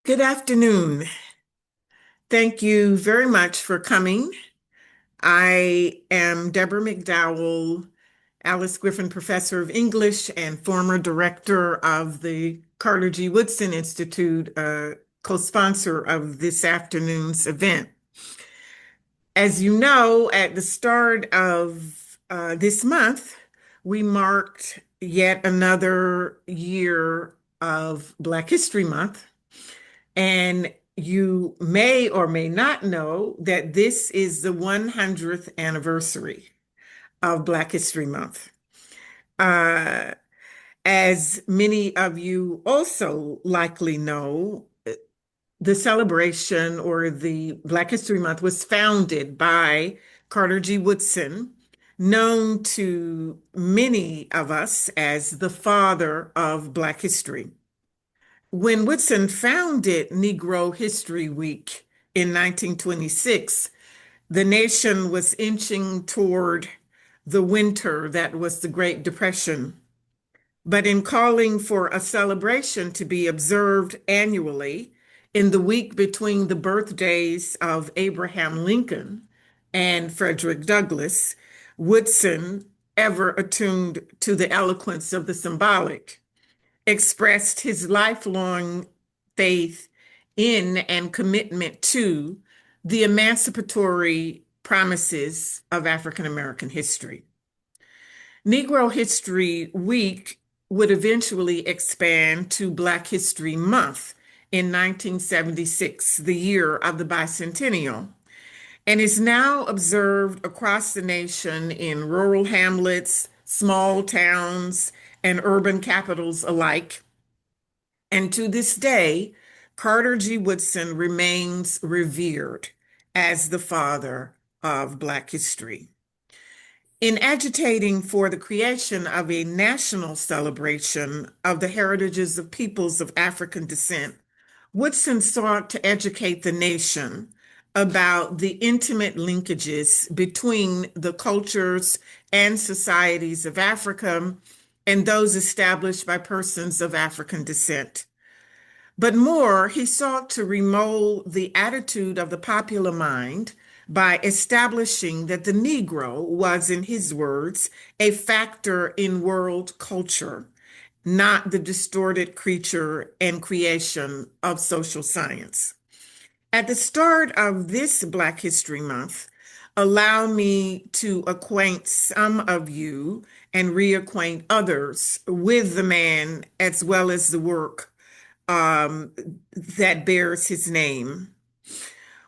Good afternoon. Thank you very much for coming. I am Deborah McDowell, Alice Griffin Professor of English and former director of the Carter G. Woodson Institute, co-sponsor of this afternoon's event. As you know, at the start of this month, we marked yet another year of Black History Month. And you may or may not know that this is the 100th anniversary of Black History Month. Uh, as many of you also likely know, the celebration or the Black History Month was founded by Carter G. Woodson, known to many of us as the father of Black history. When Woodson founded Negro History Week in 1926, the nation was inching toward the winter that was the Great Depression. But in calling for a celebration to be observed annually in the week between the birthdays of Abraham Lincoln and Frederick Douglass, Woodson, ever attuned to the eloquence of the symbolic, expressed his lifelong faith in and commitment to the emancipatory promises of African American history. Negro History Week would eventually expand to Black History Month in 1976, the year of the bicentennial, and is now observed across the nation in rural hamlets, small towns, and urban capitals alike. And to this day, Carter G. Woodson remains revered as the father of Black history. In agitating for the creation of a national celebration of the heritages of peoples of African descent, Woodson sought to educate the nation about the intimate linkages between the cultures and societies of Africa and those established by persons of African descent. But more, he sought to remold the attitude of the popular mind by establishing that the Negro was, in his words, a factor in world culture, not the distorted creature and creation of social science. At the start of this Black History Month, allow me to acquaint some of you and reacquaint others with the man as well as the work that bears his name.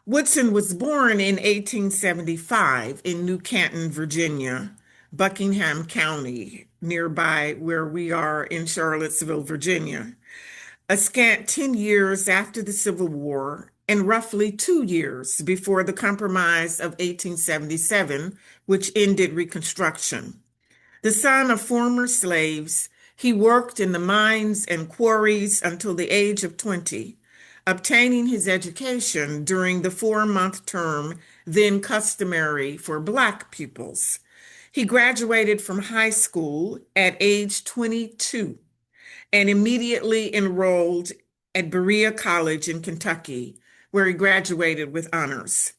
Woodson was born in 1875 in New Canton, Virginia, Buckingham County, nearby where we are in Charlottesville, Virginia, a scant 10 years after the Civil War and roughly 2 years before the Compromise of 1877, which ended Reconstruction. The son of former slaves, he worked in the mines and quarries until the age of 20, obtaining his education during the 4-month term then customary for Black pupils. He graduated from high school at age 22 and immediately enrolled at Berea College in Kentucky, where he graduated with honors.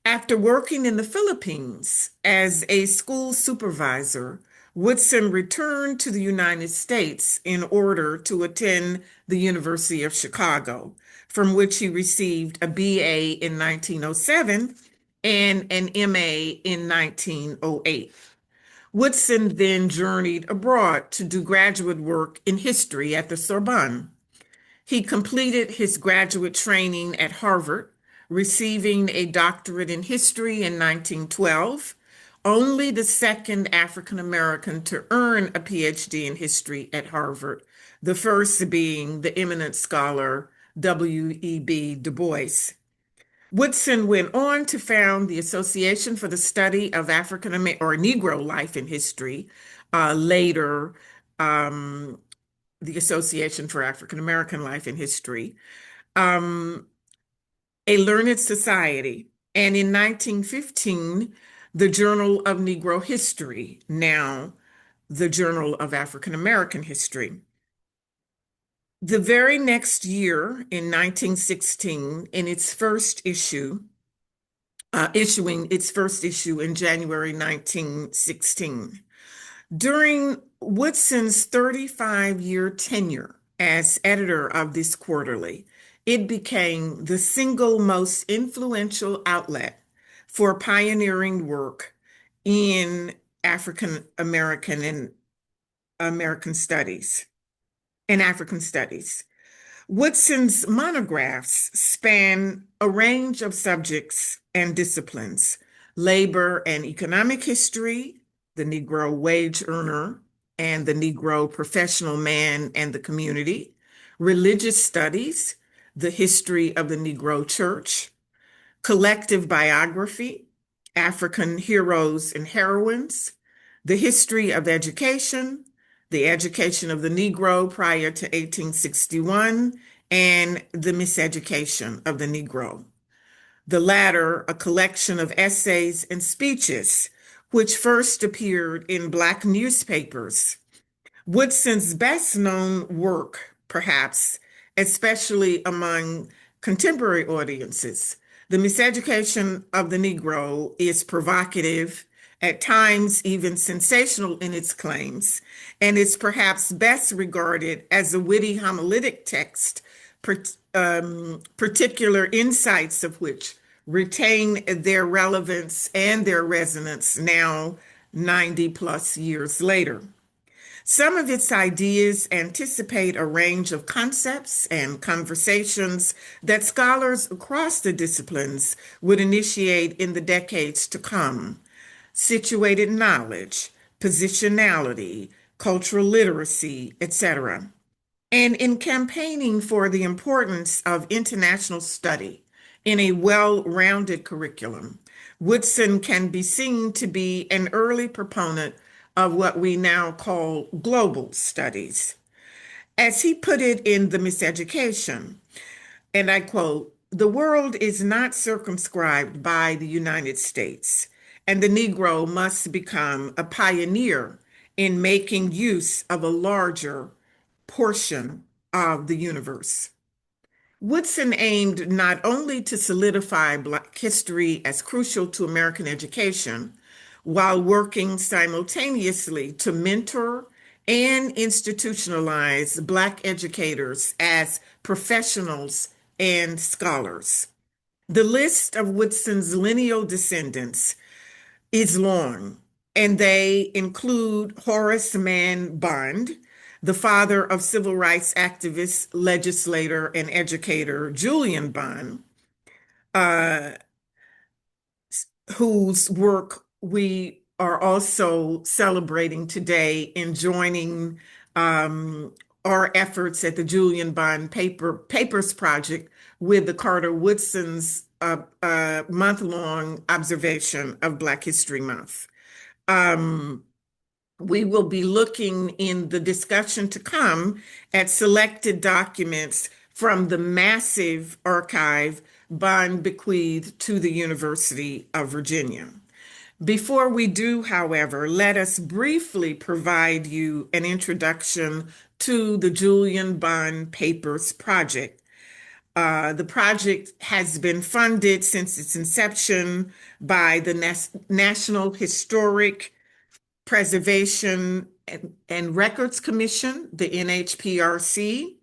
After working in the Philippines as a school supervisor, Woodson returned to the United States in order to attend the University of Chicago, from which he received a BA in 1907 and an MA in 1908. Woodson then journeyed abroad to do graduate work in history at the Sorbonne. He completed his graduate training at Harvard, receiving a doctorate in history in 1912, only the second African American to earn a PhD in history at Harvard, the first being the eminent scholar W.E.B. Du Bois. Woodson went on to found the Association for the Study of African American or Negro Life in History, later the Association for African American Life in History, um, a learned society, and in 1915, the Journal of Negro History, now the Journal of African American History. The very next year, in 1916, in its first issue, issuing its first issue in January 1916. During Woodson's 35-year tenure as editor of this quarterly, it became the single most influential outlet for pioneering work in African American and American studies and African studies. Woodson's monographs span a range of subjects and disciplines: labor and economic history, the Negro wage earner, and the Negro professional man and the community, religious studies, the history of the Negro church, collective biography, African heroes and heroines, the history of education, the education of the Negro prior to 1861, and the miseducation of the Negro. The latter, a collection of essays and speeches, which first appeared in Black newspapers. Woodson's best known work, perhaps, especially among contemporary audiences, The Miseducation of the Negro, is provocative, at times even sensational in its claims, and is perhaps best regarded as a witty homiletic text, particular insights of which retain their relevance and their resonance now, 90 plus years later. Some of its ideas anticipate a range of concepts and conversations that scholars across the disciplines would initiate in the decades to come: situated knowledge, positionality, cultural literacy, etc. And in campaigning for the importance of international study in a well-rounded curriculum, Woodson can be seen to be an early proponent of what we now call global studies. As he put it in The Miseducation, and I quote, "The world is not circumscribed by the United States, and the Negro must become a pioneer in making use of a larger portion of the universe." Woodson aimed not only to solidify Black history as crucial to American education, while working simultaneously to mentor and institutionalize Black educators as professionals and scholars. The list of Woodson's lineal descendants is long, and they include Horace Mann Bond, the father of civil rights activist, legislator, and educator Julian Bond, uh, whose work we are also celebrating today in joining our efforts at the Julian Bond Papers Project with the Carter Woodson's month-long observation of Black History Month. Um, we will be looking in the discussion to come at selected documents from the massive archive Bond bequeathed to the University of Virginia. Before we do, however, let us briefly provide you an introduction to the Julian Bond Papers Project. The project has been funded since its inception by the National Historic Preservation and Records Commission, the NHPRC,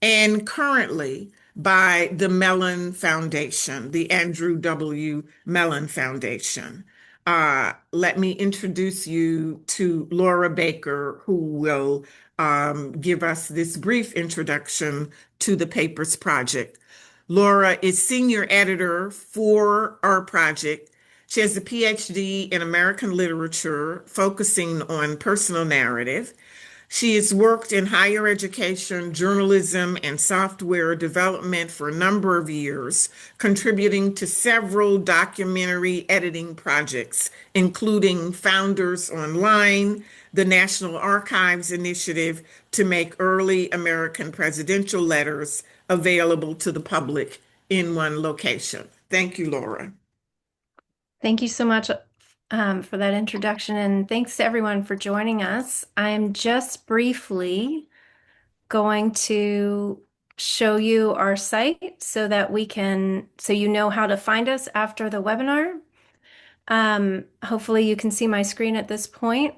and currently by the Mellon Foundation, the Andrew W. Mellon Foundation. Let me introduce you to Laura Baker, who will give us this brief introduction to the Papers Project. Laura is senior editor for our project. She has a PhD in American literature, focusing on personal narrative. She has worked in higher education, journalism, and software development for a number of years, contributing to several documentary editing projects, including Founders Online, the National Archives Initiative to make early American presidential letters available to the public in one location. Thank you, Laura. Thank you so much for that introduction, and thanks to everyone for joining us. I am just briefly going to show you our site so that so you know how to find us after the webinar. Hopefully you can see my screen at this point.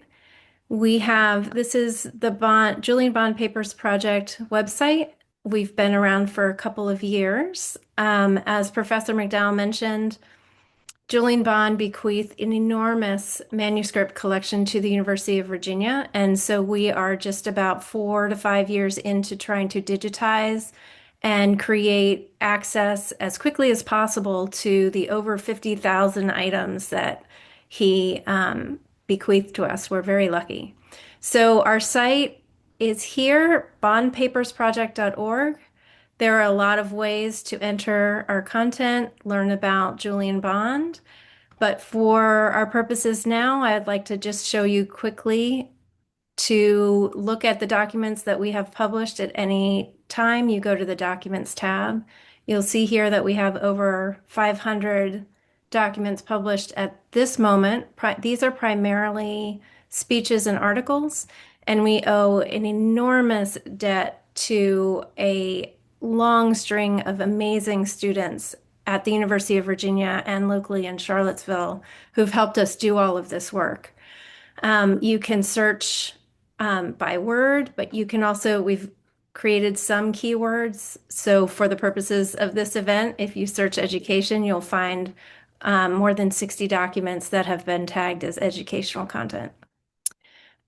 This is the Julian Bond Papers Project website. We've been around for a couple of years. As Professor McDowell mentioned, Julian Bond bequeathed an enormous manuscript collection to the University of Virginia, and so we are just about 4 to 5 years into trying to digitize and create access as quickly as possible to the over 50,000 items that he bequeathed to us. We're very lucky. So our site is here, bondpapersproject.org. There are a lot of ways to enter our content, learn about Julian Bond. But for our purposes now, I'd like to just show you quickly to look at the documents that we have published at any time. You go to the Documents tab. You'll see here that we have over 500 documents published at this moment. These are primarily speeches and articles, and we owe an enormous debt to a long string of amazing students at the University of Virginia and locally in Charlottesville who've helped us do all of this work. You can search by word, but we've created some keywords. So for the purposes of this event, if you search education, you'll find more than 60 documents that have been tagged as educational content.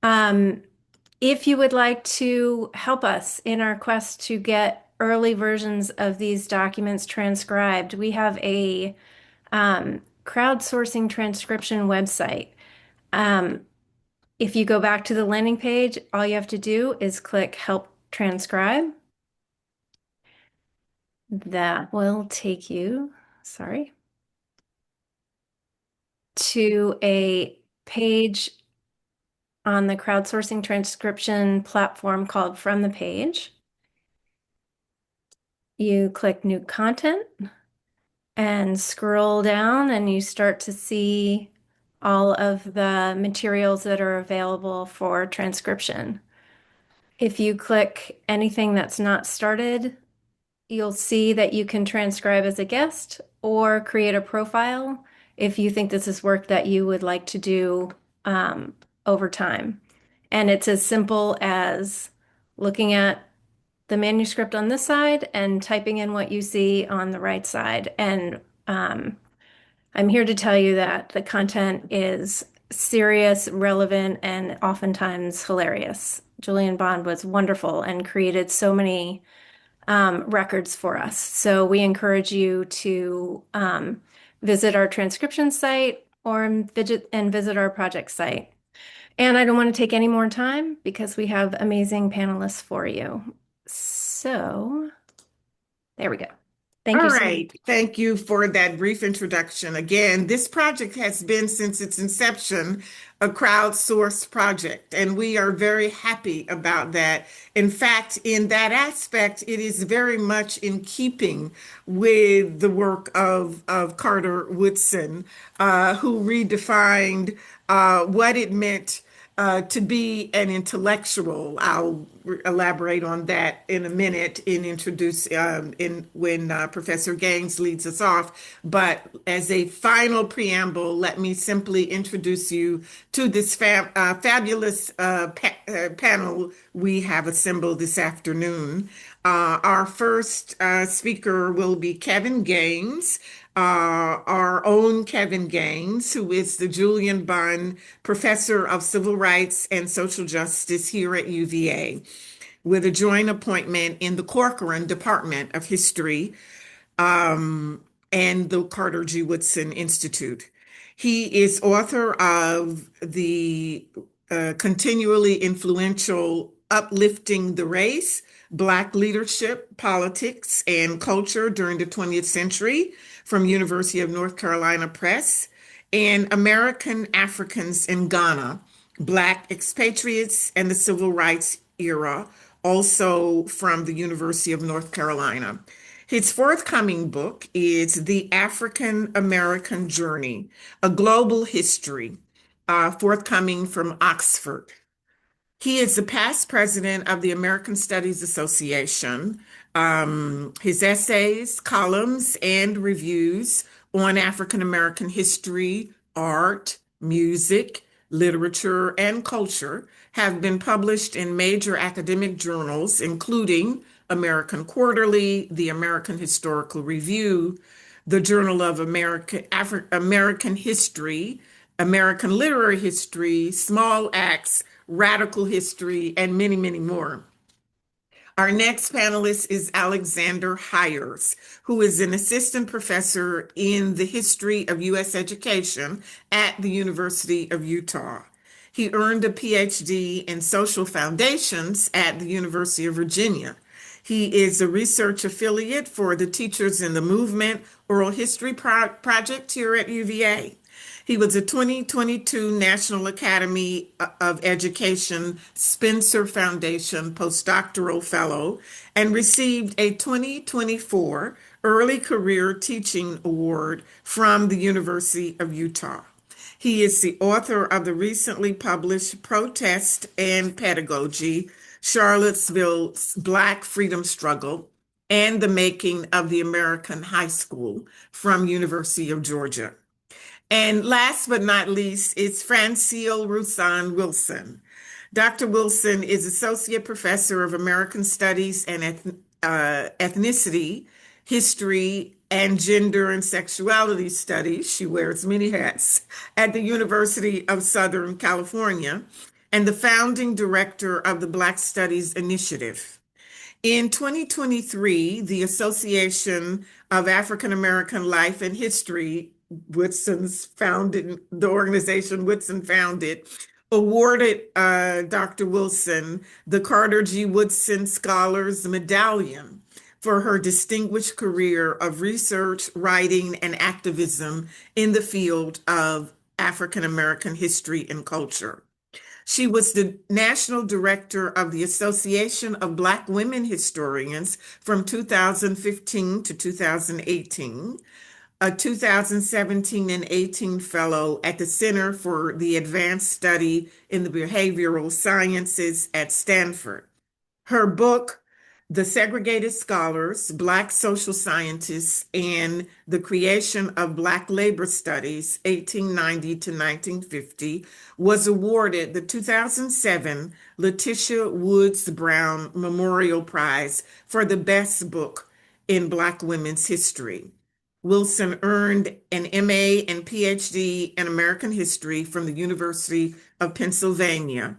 If you would like to help us in our quest to get early versions of these documents transcribed, we have a crowdsourcing transcription website. If you go back to the landing page, all you have to do is click Help Transcribe. That will take you, to a page on the crowdsourcing transcription platform called From the Page. You click New Content and scroll down, and you start to see all of the materials that are available for transcription. If you click anything that's not started, you'll see that you can transcribe as a guest or create a profile if you think this is work that you would like to do over time. And it's as simple as looking at the manuscript on this side and typing in what you see on the right side. And I'm here to tell you that the content is serious, relevant, and oftentimes hilarious. Julian Bond was wonderful and created so many records for us. So we encourage you to visit our transcription site or visit our project site. And I don't want to take any more time because we have amazing panelists for you. So there we go. Thank All you so much. right. Thank you for that brief introduction. Again, this project has been, since its inception, a crowdsourced project, and we are very happy about that. In fact, in that aspect, it is very much in keeping with the work of Carter Woodson, who redefined what it meant to be an intellectual. I'll elaborate on that in a minute in introduce in when Professor Gaines leads us off. But as a final preamble, let me simply introduce you to this fabulous panel we have assembled this afternoon. Our first speaker will be Kevin Gaines, our own Kevin Gaines, who is the Julian Bond Professor of Civil Rights and Social Justice here at UVA, with a joint appointment in the Corcoran Department of History and the Carter G. Woodson Institute. He is author of the continually influential Uplifting the Race, Black Leadership, Politics, and Culture During the 20th Century from University of North Carolina Press, and American Africans in Ghana, Black Expatriates and the Civil Rights Era, also from the University of North Carolina. His forthcoming book is The African American Journey, A Global History, forthcoming from Oxford. He is the past president of the American Studies Association. His essays, columns, and reviews on African American history, art, music, literature, and culture have been published in major academic journals, including American Quarterly, the American Historical Review, the Journal of American History, American Literary History, Small Acts, Radical History, and many, many more. Our next panelist is Alexander Hyers, who is an assistant professor in the history of U.S. education at the University of Utah. He earned a PhD in social foundations at the University of Virginia. He is a research affiliate for the Teachers in the Movement Oral History Project here at UVA. He was a 2022 National Academy of Education Spencer Foundation postdoctoral fellow and received a 2024 Early Career Teaching Award from the University of Utah. He is the author of the recently published Protest and Pedagogy, Charlottesville's Black Freedom Struggle, and the Making of the American High School from University of Georgia. And last but not least, it's Francille Wilson. Dr. Wilson is Associate Professor of American Studies and Ethnicity, History, and Gender and Sexuality Studies. She wears many hats at the University of Southern California and the founding director of the Black Studies Initiative. In 2023, the Association of African American Life and History, the organization Woodson founded, awarded Dr. Wilson the Carter G. Woodson Scholars Medallion for her distinguished career of research, writing, and activism in the field of African American history and culture. She was the national director of the Association of Black Women Historians from 2015 to 2018, a 2017 and 18 fellow at the Center for the Advanced Study in the Behavioral Sciences at Stanford. Her book, The Segregated Scholars, Black Social Scientists, and the Creation of Black Labor Studies, 1890 to 1950, was awarded the 2007 Letitia Woods Brown Memorial Prize for the best book in Black women's history. Wilson earned an MA and PhD in American history from the University of Pennsylvania,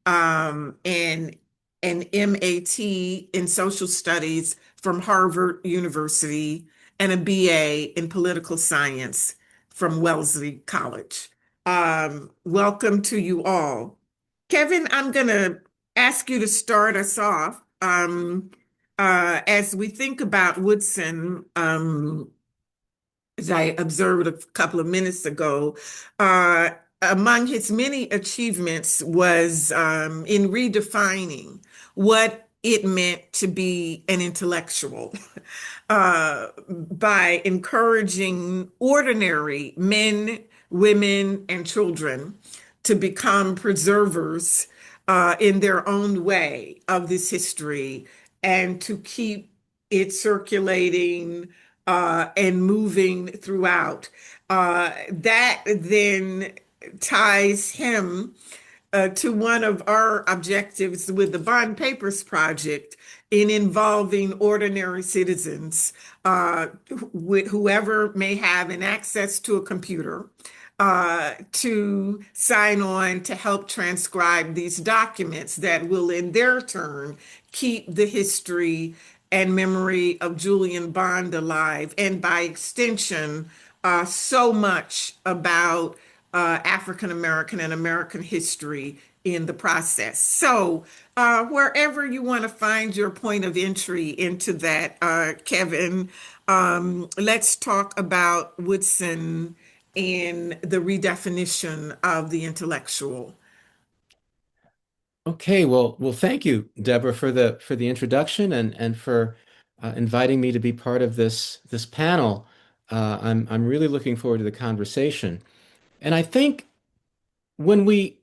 and an MAT in social studies from Harvard University, and a BA in political science from Wellesley College. Welcome to you all. Kevin, I'm going to ask you to start us off. As we think about Woodson, as I observed a couple of minutes ago, among his many achievements was in redefining what it meant to be an intellectual by encouraging ordinary men, women, and children to become preservers in their own way of this history and to keep it circulating and moving throughout. That then ties him to one of our objectives with the Bond Papers Project in involving ordinary citizens, whoever may have an access to a computer, to sign on to help transcribe these documents that will, in their turn, keep the history and memory of Julian Bond alive, and by extension, so much about African American and American history in the process. So, wherever you want to find your point of entry into that, Kevin, let's talk about Woodson and the redefinition of the intellectual. Okay, well, thank you, Deborah, for the introduction and for inviting me to be part of this panel. I'm really looking forward to the conversation. And I think when we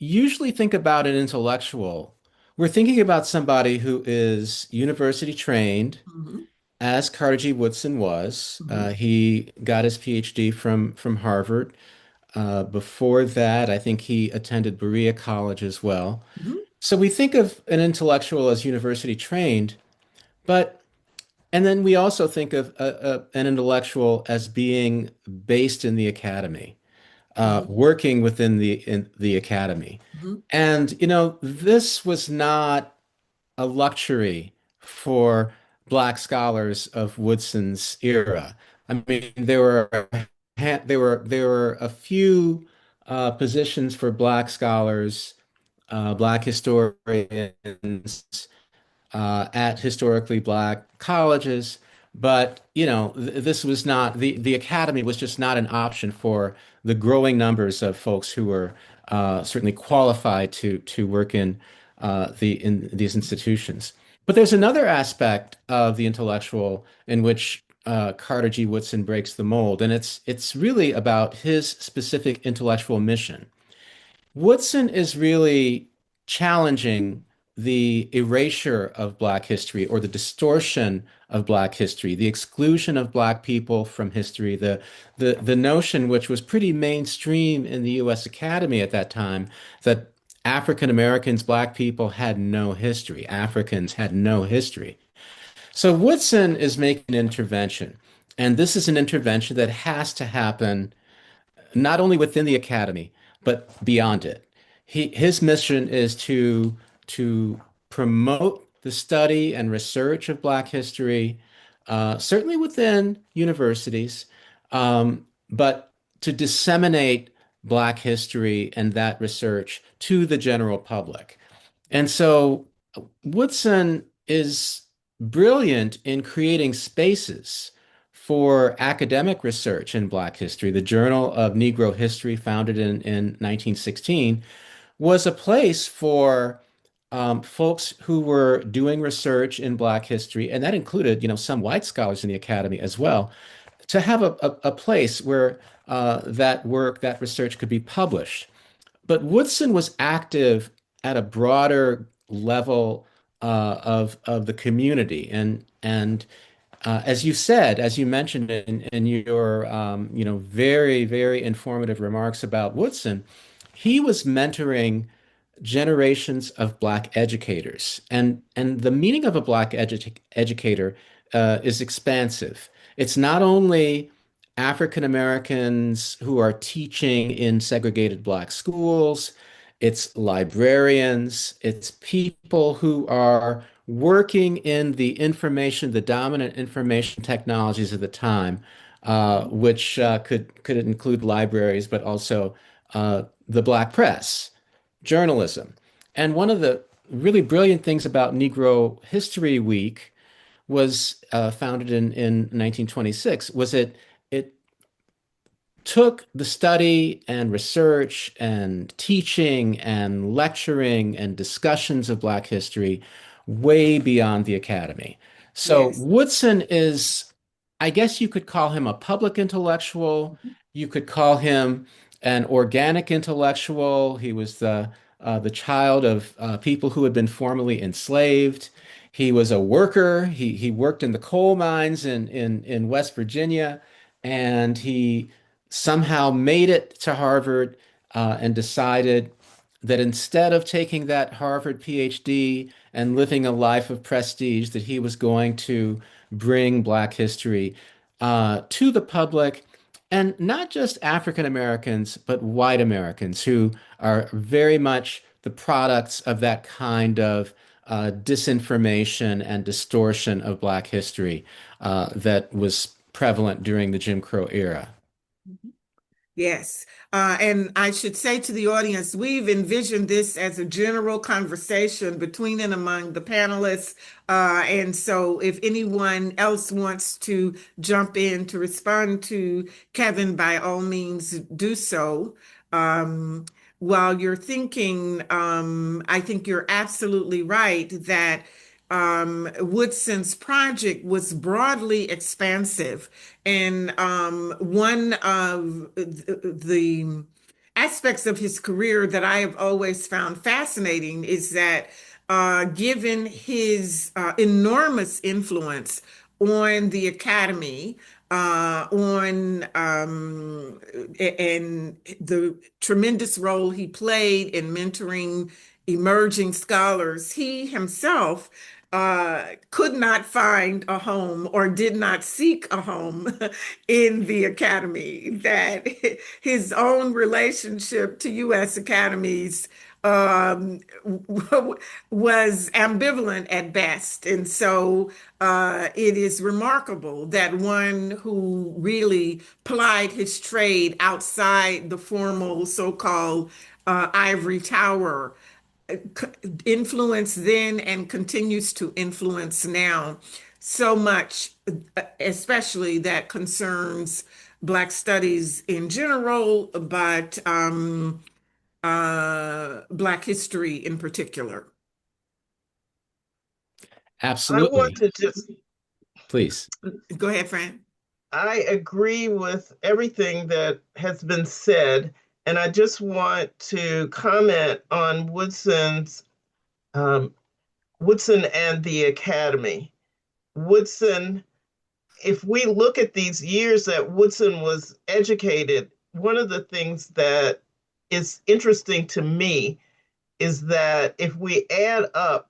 usually think about an intellectual, we're thinking about somebody who is university trained, Mhm, as Carter G. Woodson was. mhm, He got his PhD from Harvard. Before that, I think he attended Berea College as well. mhm, So we think of an intellectual as university trained, but and then we also think of an intellectual as being based in the academy, mhm, working within the academy. mhm, And you know, this was not a luxury for Black scholars of Woodson's era. I mean, there were a few positions for Black scholars, Black historians at historically Black colleges, but you know, this was not the academy was just not an option for the growing numbers of folks who were certainly qualified to work in these institutions. But there's another aspect of the intellectual in which Carter G. Woodson breaks the mold, and it's really about his specific intellectual mission. Woodson is really challenging the erasure of Black history or the distortion of Black history, the exclusion of Black people from history, the notion which was pretty mainstream in the U.S. Academy at that time that African Americans, Black people had no history, Africans had no history. So Woodson is making an intervention, and this is an intervention that has to happen not only within the academy, but beyond it. His mission is to promote the study and research of Black history, certainly within universities, but to disseminate Black history and that research to the general public. And so Woodson is brilliant in creating spaces for academic research in Black history. The Journal of Negro History, founded in 1916, was a place for folks who were doing research in Black history, and that included, you know, some white scholars in the academy as well, to have a place where that work, that research could be published. But Woodson was active at a broader level of the community, and as you said, as you mentioned in your you know, very informative remarks about Woodson, he was mentoring generations of Black educators, and the meaning of a Black educator is expansive. It's not only African Americans who are teaching in segregated Black schools, it's librarians, it's people who are working in the dominant information technologies of the time, which could include libraries, but also the Black press, journalism. And one of the really brilliant things about Negro History Week was founded in 1926 was it took the study and research and teaching and lecturing and discussions of Black history way beyond the academy. So yes. Woodson is, I guess you could call him a public intellectual. You could call him an organic intellectual. He was the child of people who had been formerly enslaved. He was a worker. He worked in the coal mines in West Virginia, and he somehow made it to Harvard and decided that instead of taking that Harvard PhD and living a life of prestige, that he was going to bring Black history to the public, and not just African Americans, but white Americans who are very much the products of that kind of disinformation and distortion of Black history that was prevalent during the Jim Crow era. Yes. And I should say to the audience, we've envisioned this as a general conversation between and among the panelists. And so if anyone else wants to jump in to respond to Kevin, by all means, do so. Um, while you're thinking, I think you're absolutely right that Woodson's project was broadly expansive. And one of the aspects of his career that I have always found fascinating is that given his enormous influence on the academy, on and the tremendous role he played in mentoring emerging scholars, he himself could not find a home or did not seek a home in the academy, that his own relationship to U.S. academies was ambivalent at best. And so it is remarkable that one who really plied his trade outside the formal so-called ivory tower influenced then and continues to influence now so much, especially that concerns Black studies in general, but Black history in particular. I want Absolutely. to just, Please. Go ahead, Fran. I agree with everything that has been said, and I just want to comment on um, Woodson and the Academy. Woodson, if we look at these years that Woodson was educated, one of the things that is interesting to me is that if we add up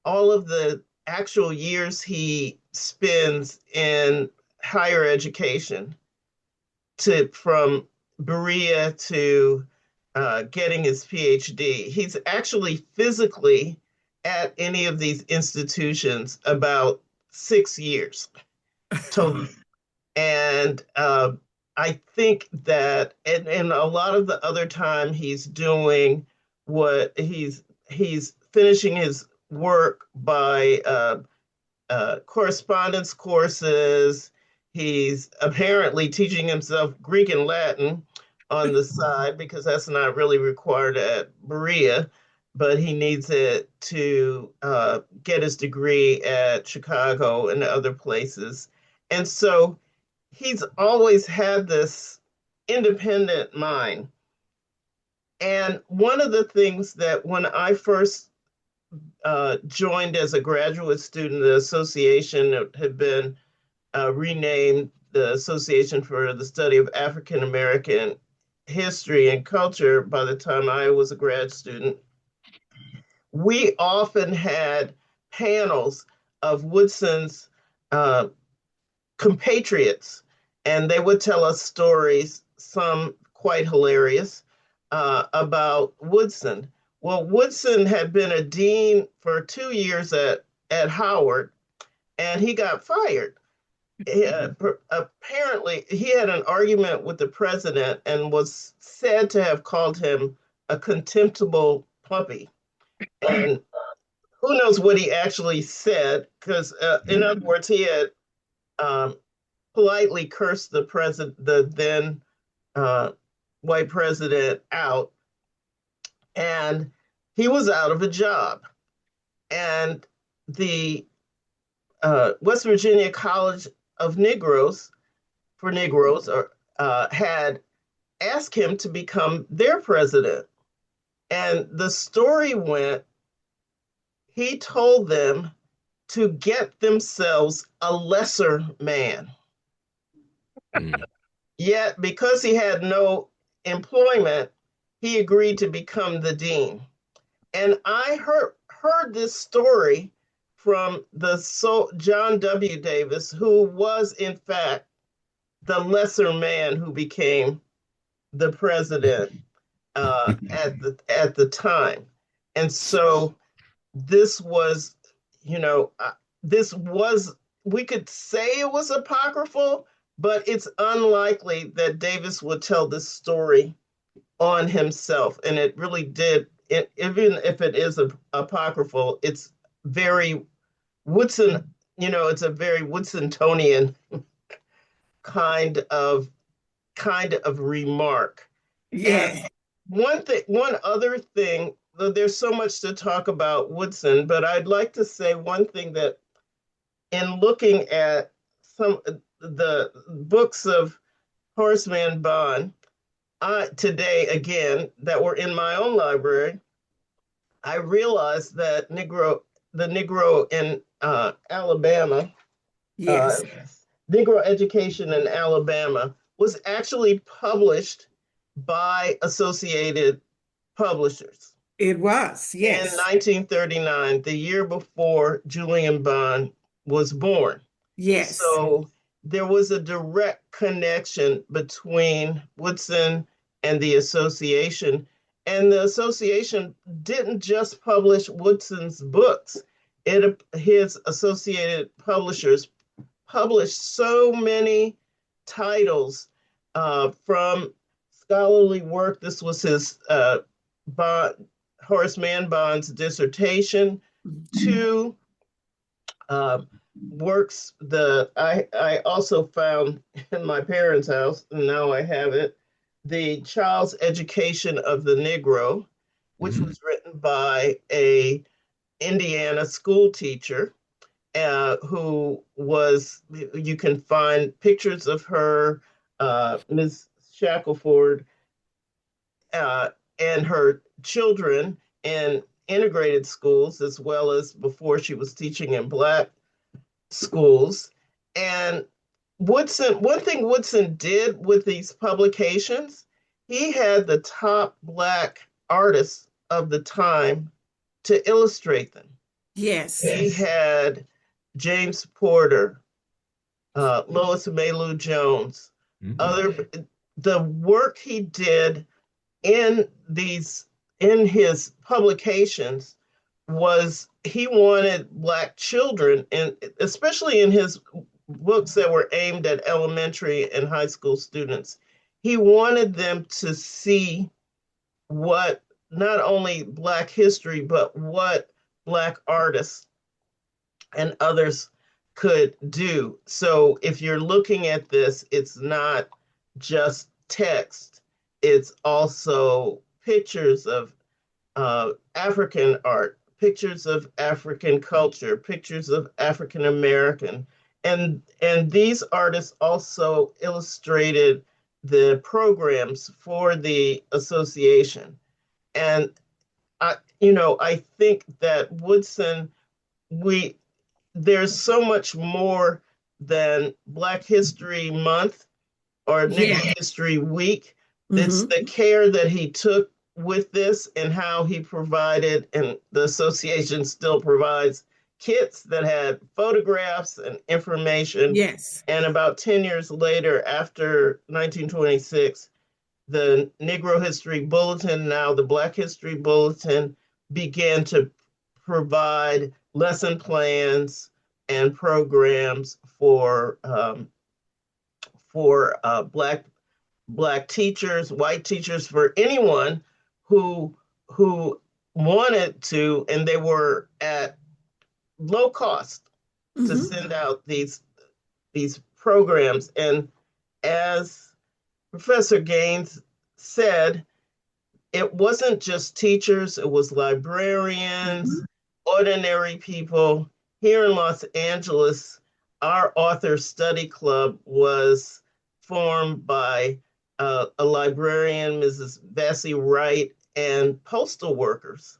all of the actual years he spends in higher education, to from Berea to getting his PhD, he's actually physically at any of these institutions about 6 years total. And I think that, and a lot of the other time he's doing what he's finishing his work by correspondence courses. He's apparently teaching himself Greek and Latin on the side because that's not really required at Berea, but he needs it to get his degree at Chicago and other places. And so he's always had this independent mind. And one of the things that when I first joined as a graduate student, the association had been renamed the Association for the Study of African American History and Culture by the time I was a grad student. We often had panels of Woodson's uh, compatriots, and they would tell us stories, some quite hilarious, about Woodson. Well, Woodson had been a dean for 2 years at Howard, and he got fired. Apparently, he had an argument with the president and was said to have called him a contemptible puppy. And who knows what he actually said, because, in other words, he had um, politely cursed the then white president out, and he was out of a job. And the West Virginia College of Negroes for Negroes had asked him to become their president. And the story went, he told them to get themselves a lesser man. Mm. Yet, because he had no employment, he agreed to become the dean. And I heard this story from John W. Davis, who was in fact the lesser man who became the president at the time. And so this was, this was, we could say it was apocryphal, but it's unlikely that Davis would tell this story on himself. And it really did, even if it is apocryphal, it's very Woodson, it's a very Woodsonian kind of remark. Yeah. And one other thing, though there's so much to talk about Woodson, but I'd like to say one thing, that in looking at some the books of Horace Mann Bond, today, again, that were in my own library, I realized that the Negro in Alabama, uh, Yes, Negro education in Alabama was actually published by Associated Publishers it was. in Yes, 1939, the year before Julian Bond was born. yes, So there was a direct connection between Woodson and the association. And the association didn't just publish Woodson's books. His associated publishers published so many titles from scholarly work. This was his Bond, Horace Mann Bond's dissertation to um, works. I also found in my parents' house, and now I have it, the Child's Education of the Negro, which Mhm. was written by a Indiana school teacher who was, you can find pictures of her, Ms. Shackelford, uh, and her children in integrated schools, as well as before she was teaching in Black schools. And Woodson, one thing Woodson did with these publications, he had the top Black artists of the time to illustrate them. yes, He had James Porter, Lois Mailou Jones, Mhm. other the work he did in his publications was he wanted Black children, and especially in his books that were aimed at elementary and high school students, he wanted them to see what not only Black history, but what Black artists and others could do. So if you're looking at this, it's not just text, it's also pictures of African art, pictures of African culture, pictures of African American. And these artists also illustrated the programs for the association. And I think that Woodson, we there's so much more than Black History Month or Negro yes. History Week. It's Hmm. the care that he took with this and how he provided, and the association still provides kits that had photographs and information. Yes, And about 10 years later, after 1926, the Negro History Bulletin, now the Black History Bulletin, began to provide lesson plans and programs for black teachers, white teachers, for anyone who who wanted to, and they were at low cost to hmm, send out these programs. And as Professor Gaines said, it wasn't just teachers, it was librarians, hmm, ordinary people. Here in Los Angeles, our author study club was formed by a librarian, Mrs. Bessie Wright, and postal workers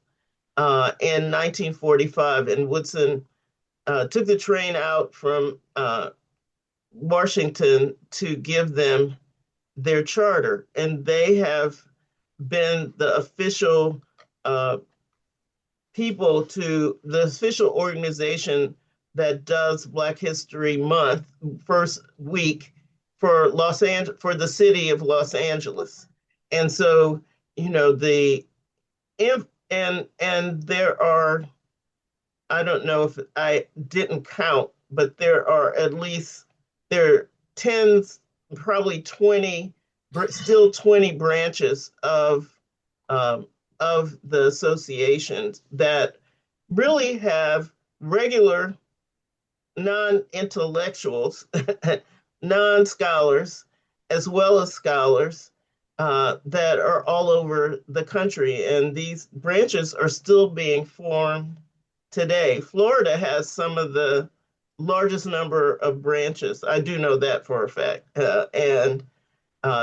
in 1945. And Woodson took the train out from Washington to give them their charter. And they have been the official uh, the official organization that does Black History Month first week for for the city of Los Angeles. And so, the and there are, I don't know if I didn't count, but there are at least there are tens, probably 20, still 20 branches um, of the associations that really have regular non-intellectuals, non-scholars, as well as scholars that are all over the country. And these branches are still being formed today. Florida has some of the largest number of branches. I do know that for a fact. And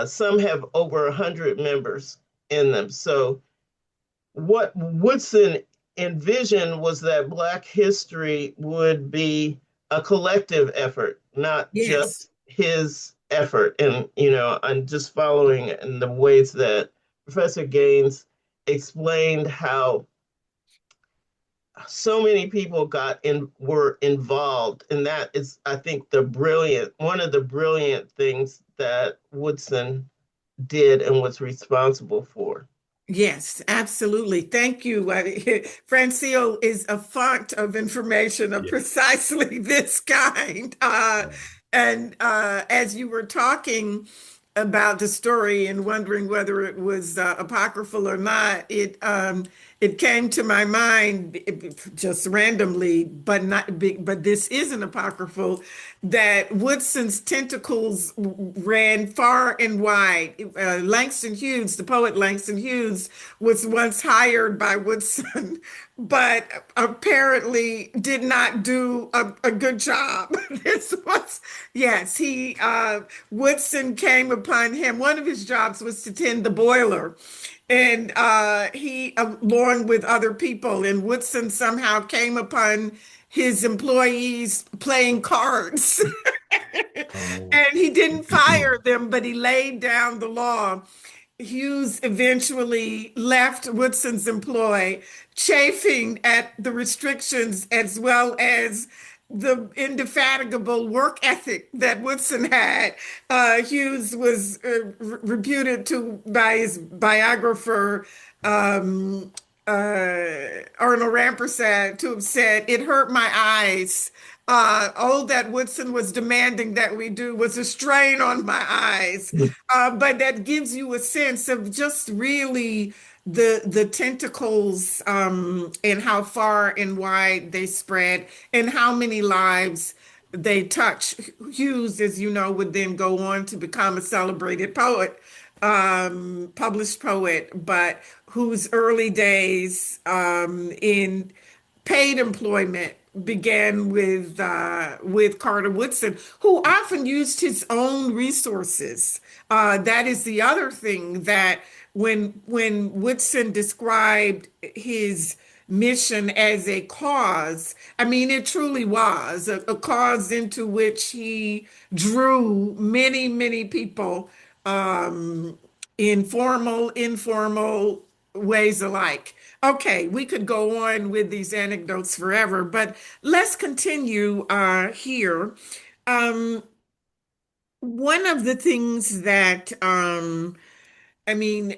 Some have over 100 members in them. So what Woodson envisioned was that Black history would be a collective effort, not Yes. just his effort. And, you know, I'm just following in the ways that Professor Gaines explained how so many people were involved. And that is, I think, one of the brilliant things that Woodson did and was responsible for. Yes, absolutely. Thank you. Francille is a font of information of Yeah. precisely this kind. And as you were talking about the story and wondering whether it was apocryphal or not, it came to my mind just randomly, but not big. But this isn't apocryphal. That Woodson's tentacles ran far and wide. Langston Hughes, the poet Langston Hughes, was once hired by Woodson, but apparently did not do a good job. This was, yes, Woodson came upon him. One of his jobs was to tend the boiler. And he, along with other people, and Woodson somehow came upon his employees playing cards. Oh. And he didn't fire them, but he laid down the law. Hughes eventually left Woodson's employ, chafing at the restrictions as well as the indefatigable work ethic that Woodson had. Hughes was reputed to, by his biographer, um, Arnold Rampersad, to have said, "It hurt my eyes. All that Woodson was demanding that we do was a strain on my eyes." But that gives you a sense of just really the tentacles, and how far and wide they spread and how many lives they touch. Hughes, as you know, would then go on to become a celebrated poet, published poet, but whose early days in paid employment began with Carter Woodson, who often used his own resources. That is the other thing, that when Woodson described his mission as a cause, I mean, it truly was a cause into which he drew many, many people, in formal, informal ways alike. Okay, we could go on with these anecdotes forever, but let's continue here. Um, One of the things that, I mean,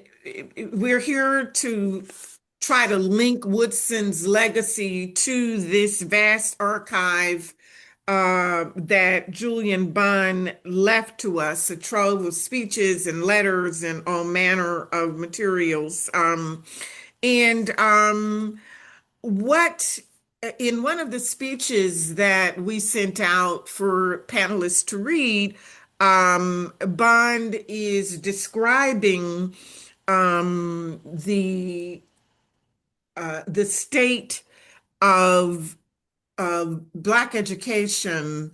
we're here to try to link Woodson's legacy to this vast archive that Julian Bond left to us, a trove of speeches and letters and all manner of materials. And what in one of the speeches that we sent out for panelists to read, Bond is describing the state of Black education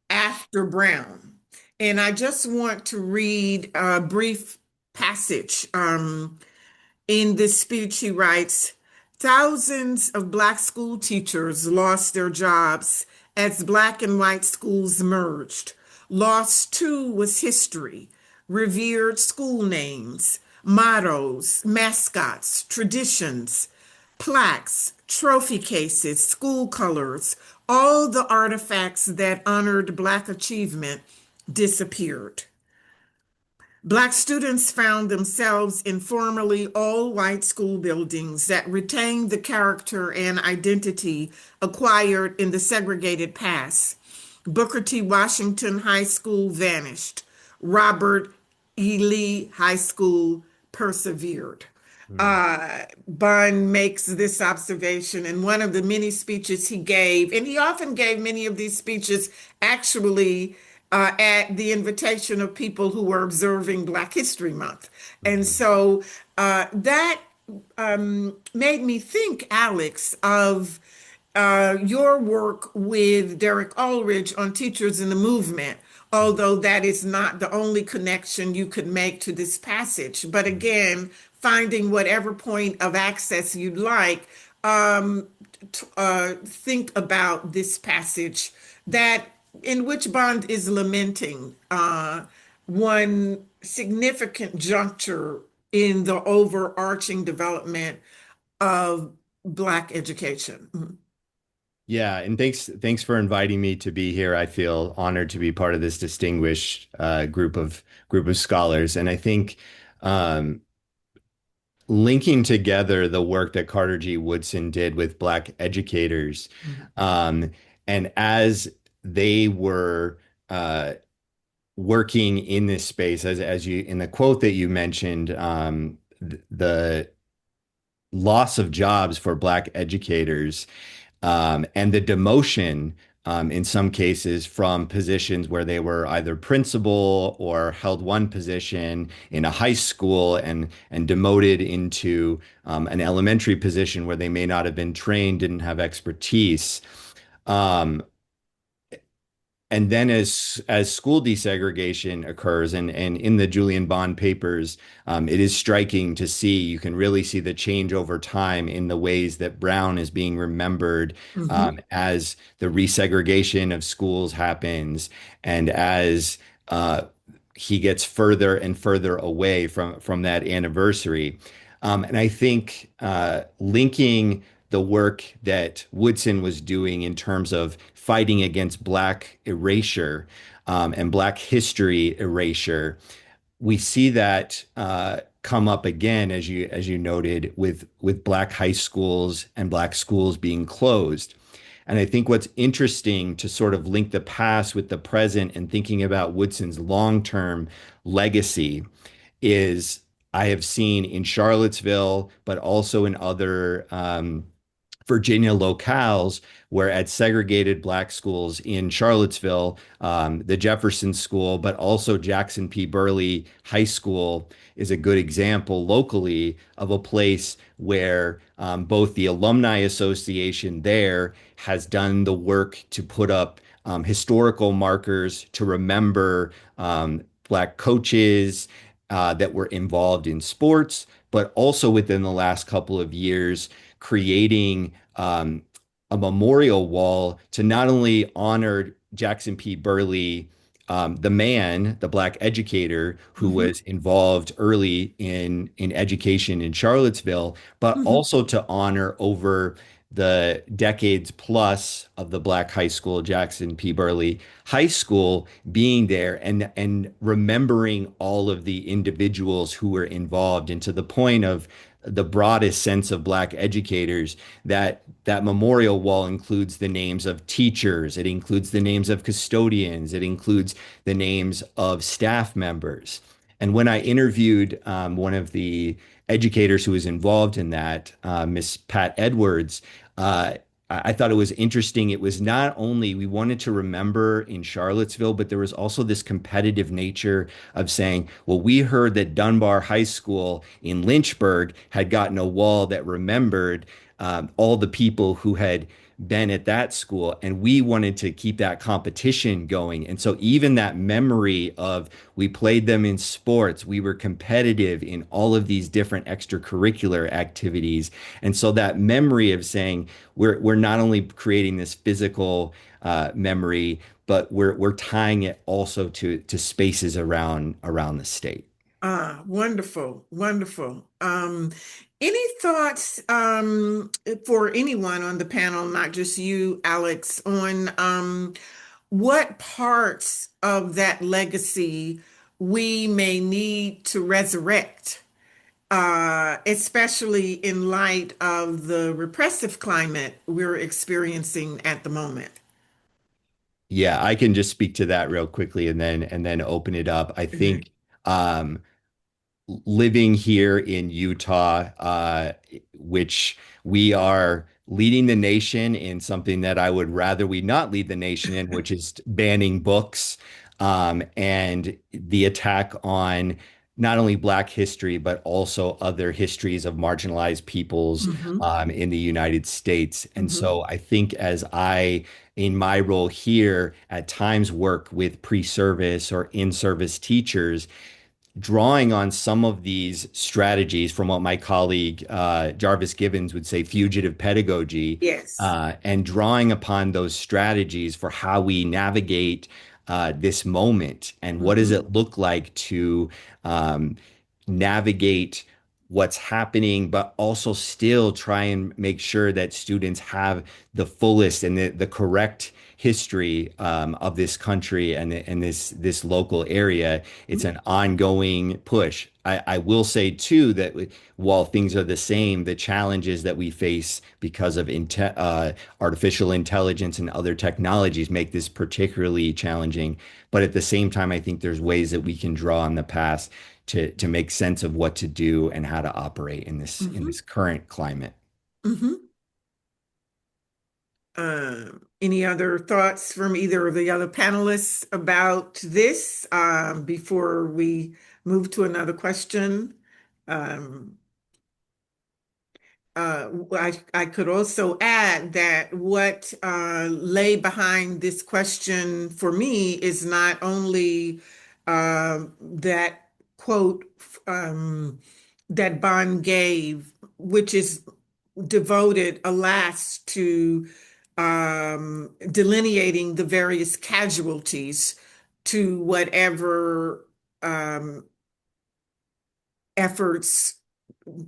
after Brown. And I just want to read a brief passage. In this speech, he writes, "Thousands of Black school teachers lost their jobs as Black and white schools merged. Lost too was history, revered school names, mottos, mascots, traditions, plaques, trophy cases, school colors, all the artifacts that honored Black achievement disappeared. Black students found themselves in formerly all-white school buildings that retained the character and identity acquired in the segregated past. Booker T. Washington High School vanished. Robert E. Lee High School persevered." Bond makes this observation in one of the many speeches he gave, and he often gave many of these speeches actually at the invitation of people who were observing Black History Month. And Mhm. so that made me think, Alex, of your work with Derek Ulrich on Teachers in the Movement. although that is not the only connection you could make to this passage. But again, finding whatever point of access you'd like, think about this passage that in which Bond is lamenting one significant juncture in the overarching development of Black education. Mhm. Yeah, and thanks for inviting me to be here. I feel honored to be part of this distinguished group of scholars, and I think um, linking together the work that Carter G. Woodson did with Black educators, Mhm. um, and as they were working in this space, as you in the quote that you mentioned, the loss of jobs for Black educators and the demotion in some cases from positions where they were either principal or held one position in a high school and demoted into an elementary position where they may not have been trained, didn't have expertise. Um, and then as school desegregation occurs and in the Julian Bond papers, it is striking to see, you can really see the change over time in the ways that Brown is being remembered Mhm. as the resegregation of schools happens and as he gets further and further away from that anniversary. And I think linking the work that Woodson was doing in terms of fighting against Black erasure and Black history erasure, we see that come up again, as you noted, with Black high schools and Black schools being closed. And I think what's interesting to sort of link the past with the present and thinking about Woodson's long-term legacy is I have seen in Charlottesville, but also in other Virginia locales where at segregated Black schools in Charlottesville, the Jefferson School, but also Jackson P. Burley High School is a good example locally of a place where both the Alumni Association there has done the work to put up historical markers to remember Black coaches that were involved in sports, but also within the last couple of years, creating a memorial wall to not only honor Jackson P. Burley, the man, the Black educator who Mhm. was involved early in education in Charlottesville, but Mhm. also to honor over the decades plus of the Black high school, Jackson P. Burley High School, being there and remembering all of the individuals who were involved, and to the point of the broadest sense of Black educators, that memorial wall includes the names of teachers, it includes the names of custodians, it includes the names of staff members. And when I interviewed one of the educators who was involved in that, Miss Pat Edwards, I thought it was interesting. It was not only we wanted to remember in Charlottesville, but there was also this competitive nature of saying, well, we heard that Dunbar High School in Lynchburg had gotten a wall that remembered all the people who had been at that school, and we wanted to keep that competition going. And so even that memory of we played them in sports, we were competitive in all of these different extracurricular activities. And so that memory of saying we're not only creating this physical memory, but we're tying it also to spaces around the state. Ah, wonderful, wonderful. Any thoughts for anyone on the panel, not just you, Alex, on what parts of that legacy we may need to resurrect, especially in light of the repressive climate we're experiencing at the moment? Yeah, I can just speak to that real quickly and then open it up. I Mhm. think um, living here in Utah, which we are leading the nation in something that I would rather we not lead the nation in, which is banning books, and the attack on not only Black history, but also other histories of marginalized peoples Mhm. in the United States. And Mhm. so I think as I in my role here at times work with pre-service or in-service teachers, drawing on some of these strategies from what my colleague Jarvis Gibbons would say, fugitive pedagogy, Yes. and drawing upon those strategies for how we navigate this moment and what does Mm-hmm. it look like to um, navigate what's happening, but also still try and make sure that students have the fullest and the correct history of this country and this local area. It's an ongoing push. I will say too that while things are the same, the challenges that we face because of artificial intelligence and other technologies make this particularly challenging. But at the same time, I think there's ways that we can draw on the past to make sense of what to do and how to operate in Mm-hmm. this current climate. Mm-hmm. Any other thoughts from either of the other panelists about this before we move to another question? Um, I could also add that what lay behind this question for me is not only that quote that Bond gave, which is devoted, alas, to delineating the various casualties to whatever um, efforts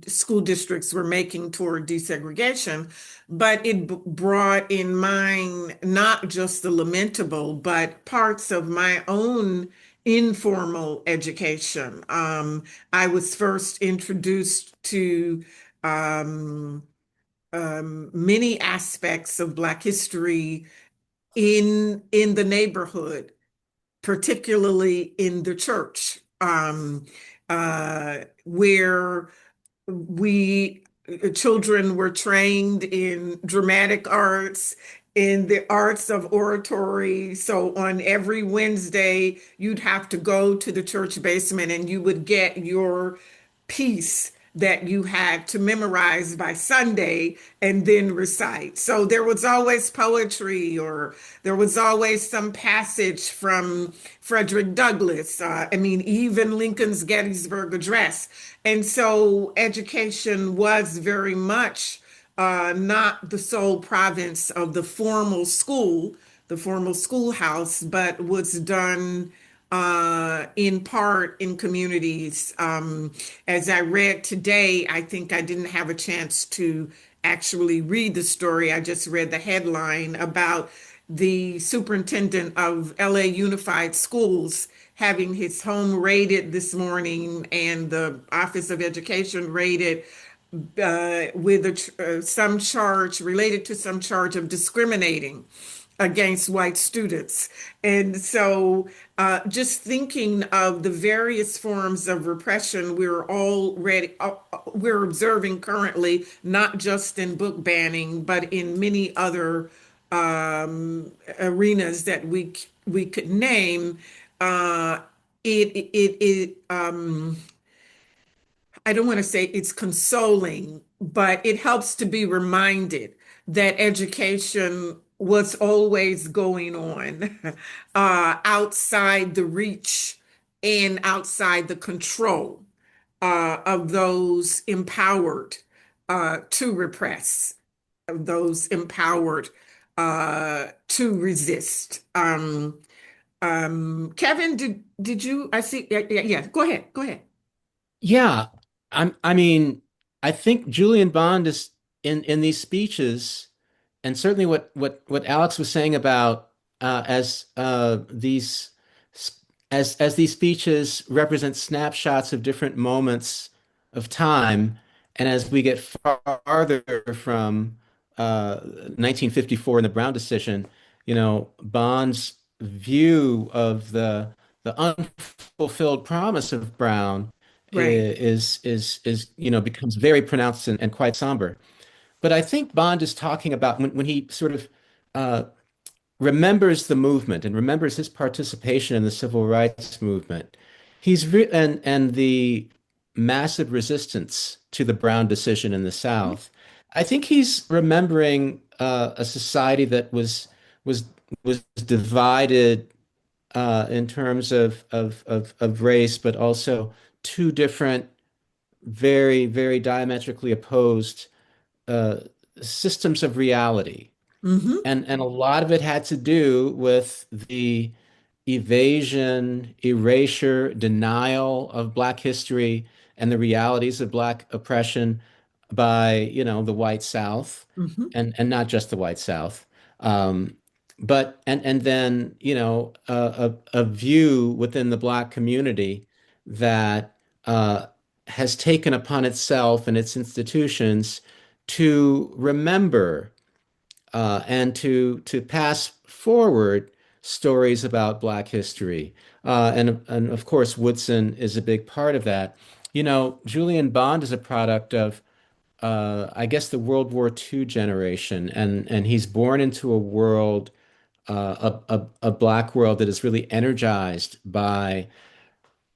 school districts were making toward desegregation, but it brought in mind not just the lamentable, but parts of my own informal education. I was first introduced to um, many aspects of Black history in the neighborhood, particularly in the church, where we children were trained in dramatic arts, in the arts of oratory. So on every Wednesday, you'd have to go to the church basement and you would get your piece that you had to memorize by Sunday and then recite. So there was always poetry, or there was always some passage from Frederick Douglass. I mean, even Lincoln's Gettysburg Address. And so education was very much not the sole province of the formal schoolhouse, but was done in part in communities. As I read today, I think I didn't have a chance to actually read the story. I just read the headline about the superintendent of LA Unified Schools having his home raided this morning and the Office of Education raided with some charge related to some charge of discriminating against white students. And so just thinking of the various forms of repression we're observing currently, not just in book banning, but in many other arenas that we could name, uh, it I don't want to say it's consoling, but it helps to be reminded that education was always going on outside the reach and outside the control of those empowered to repress, of those empowered to resist. Kevin, did you? I see. Yeah, yeah, yeah. Go ahead. Go ahead. Yeah, I mean, I think Julian Bond is in these speeches, and certainly what Alex was saying about as these as these speeches represent snapshots of different moments of time, and as we get farther from 1954 and the Brown decision, Bond's view of the unfulfilled promise of Brown Right. becomes very pronounced and quite somber. But I think Bond is talking about when he sort of uh, remembers the movement and remembers his participation in the civil rights movement. And the massive resistance to the Brown decision in the South. I think he's remembering a society that was was was divided in terms of race, but also two different, very, very diametrically opposed uh, systems of reality. Hmm. And a lot of it had to do with the evasion, erasure, denial of Black history and the realities of Black oppression by, the white South, Hmm. and not just the white South. Um, but and then, a view within the Black community that has taken upon itself and its institutions to remember and to pass forward stories about Black history. And of course, Woodson is a big part of that. Julian Bond is a product of, I guess, the World War II generation, and he's born into a world, a Black world that is really energized by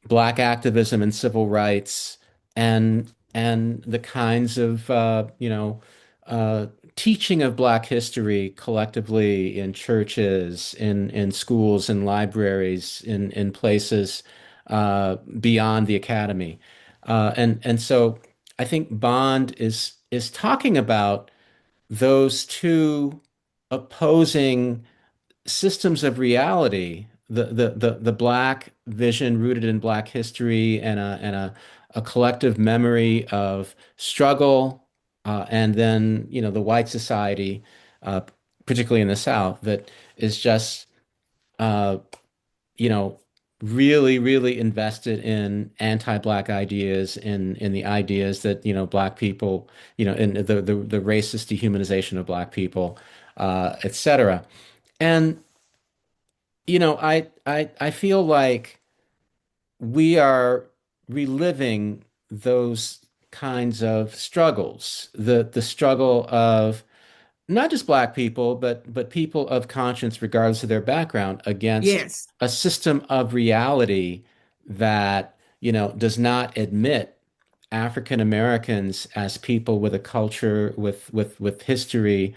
Black activism and civil rights, and the kinds of uh, teaching of Black history collectively in churches, in schools, in libraries, in places beyond the academy, and so I think Bond is talking about those two opposing systems of reality, the Black vision rooted in Black history, and a collective memory of struggle, and then the white society, uh, particularly in the South, that is just uh, you know really, really invested in anti-Black ideas, in the ideas that Black people, in the racist dehumanization of Black people, etc. And I feel like we are reliving those kinds of struggles, the struggle of not just Black people, but people of conscience, regardless of their background, against Yes. a system of reality that, does not admit African Americans as people with a culture, with history,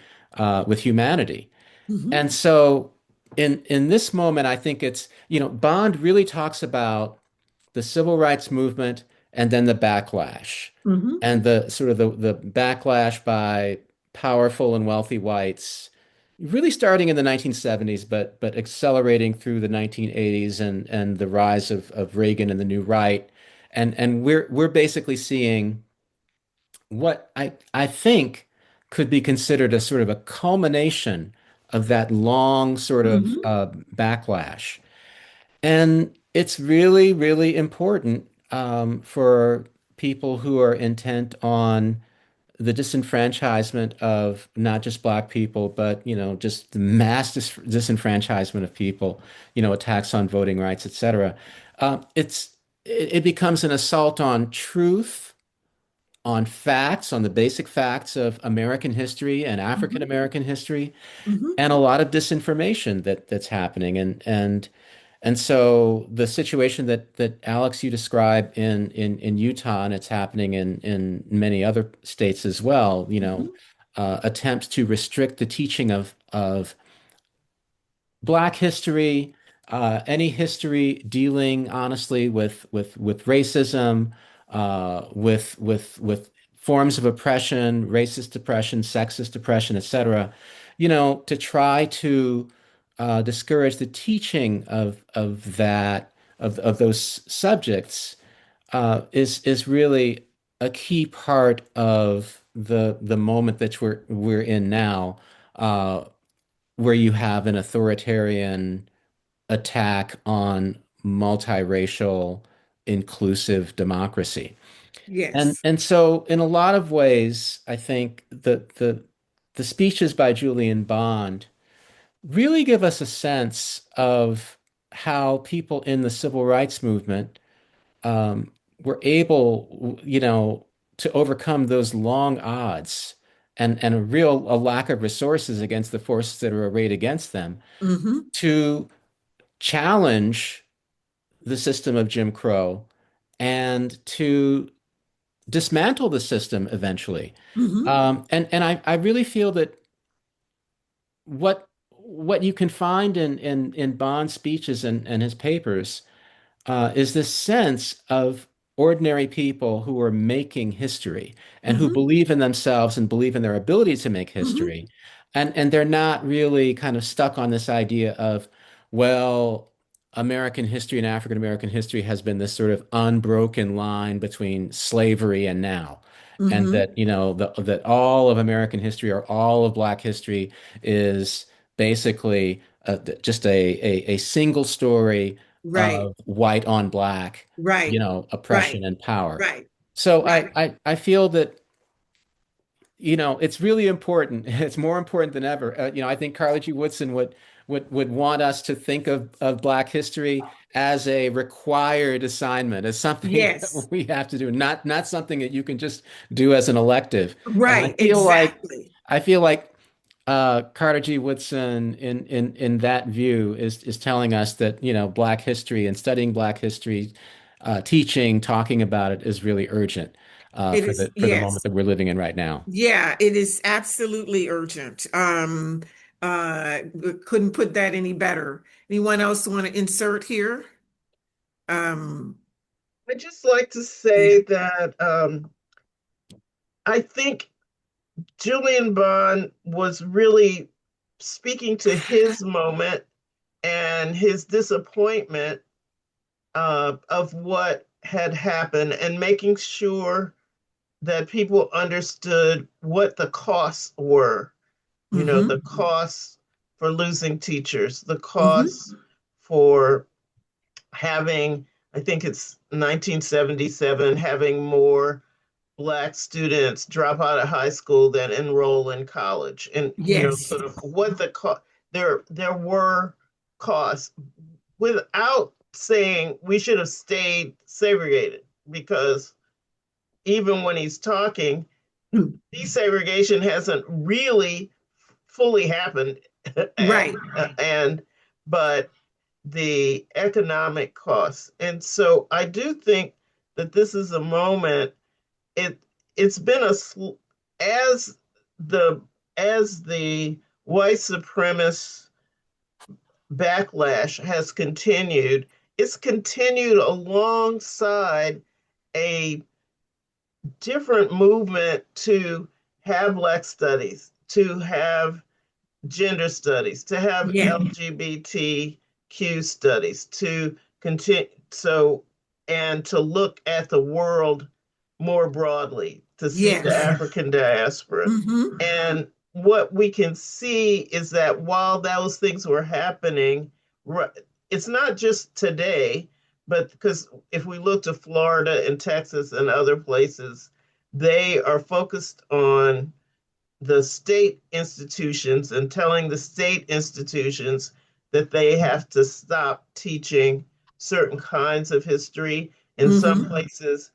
with humanity. Hmm. And so in this moment, I think it's, Bond really talks about the civil rights movement and then the backlash, Hmm. and the sort of the backlash by powerful and wealthy whites, really starting in the 1970s, but accelerating through the 1980s, and the rise of Reagan and the new right. And we're basically seeing what I think could be considered a sort of a culmination of that long sort of Hmm. backlash. And it's really, really important for people who are intent on the disenfranchisement of not just Black people, but just the mass disenfranchisement of people, attacks on voting rights, etc. It becomes an assault on truth, on facts, on the basic facts of American history and African Hmm. American history, Hmm. and a lot of disinformation that's happening. And so the situation that Alex, you describe in Utah, and it's happening in many other states as well, Hmm. attempts to restrict the teaching of Black history, any history dealing honestly with racism, with forms of oppression, racist oppression, sexist oppression, etc. To try to discourage the teaching of those subjects is really a key part of the moment that we're in now. Where you have an authoritarian attack on multiracial, inclusive democracy. And Yes. and so in a lot of ways, I think the speeches by Julian Bond really give us a sense of how people in the civil rights movement um, were able, to overcome those long odds, and a lack of resources against the forces that are arrayed against them, Hmm. to challenge the system of Jim Crow and to dismantle the system eventually. Hmm. And I really feel that what what you can find in Bond's speeches and his papers is this sense of ordinary people who are making history and who Hmm. believe in themselves and believe in their ability to make Hmm. history. And they're not really kind of stuck on this idea of, well, American history and African American history has been this sort of unbroken line between slavery and now. And Hmm. that, that all of American history or all of Black history is basically just a single story Right, of white on black, right, oppression right, and power. right, So right. I feel that, it's really important. It's more important than ever. I think Carla G. Woodson would want us to think of Black history as a required assignment, as something that Yes, we have to do, not something that you can just do as an elective. And right, exactly. I feel like Carter G. Woodson in that view is telling us that, Black history and studying Black history, teaching, talking about it is really urgent It for is, the moment yes. that we're living in right now. Yeah, it is absolutely urgent. Couldn't put that any better. Anyone else want to insert here? Um, I just like to yeah. say that I think Julian Bond was really speaking to his moment and his disappointment of what had happened and making sure that people understood what the costs were. You know, Hmm. the costs for losing teachers, the Hmm. costs for having, I think it's 1977, having more Black students drop out of high school than enroll in college. And, Yes. sort of what the cost, there were costs without saying we should have stayed segregated because even when he's talking, desegregation hasn't really fully happened. Right. And but the economic costs. And so I do think that this is a moment. It it's been as the as the white supremacist backlash has continued, it's continued alongside a different movement to have Black studies, to have gender studies, to have Yeah. LGBTQ studies, to continue and to look at the world more broadly, to see the Yes. African diaspora. Hmm. And what we can see is that while those things were happening, it's not just today, but because if we look to Florida and Texas and other places, they are focused on the state institutions and telling the state institutions that they have to stop teaching certain kinds of history. In some Hmm. places,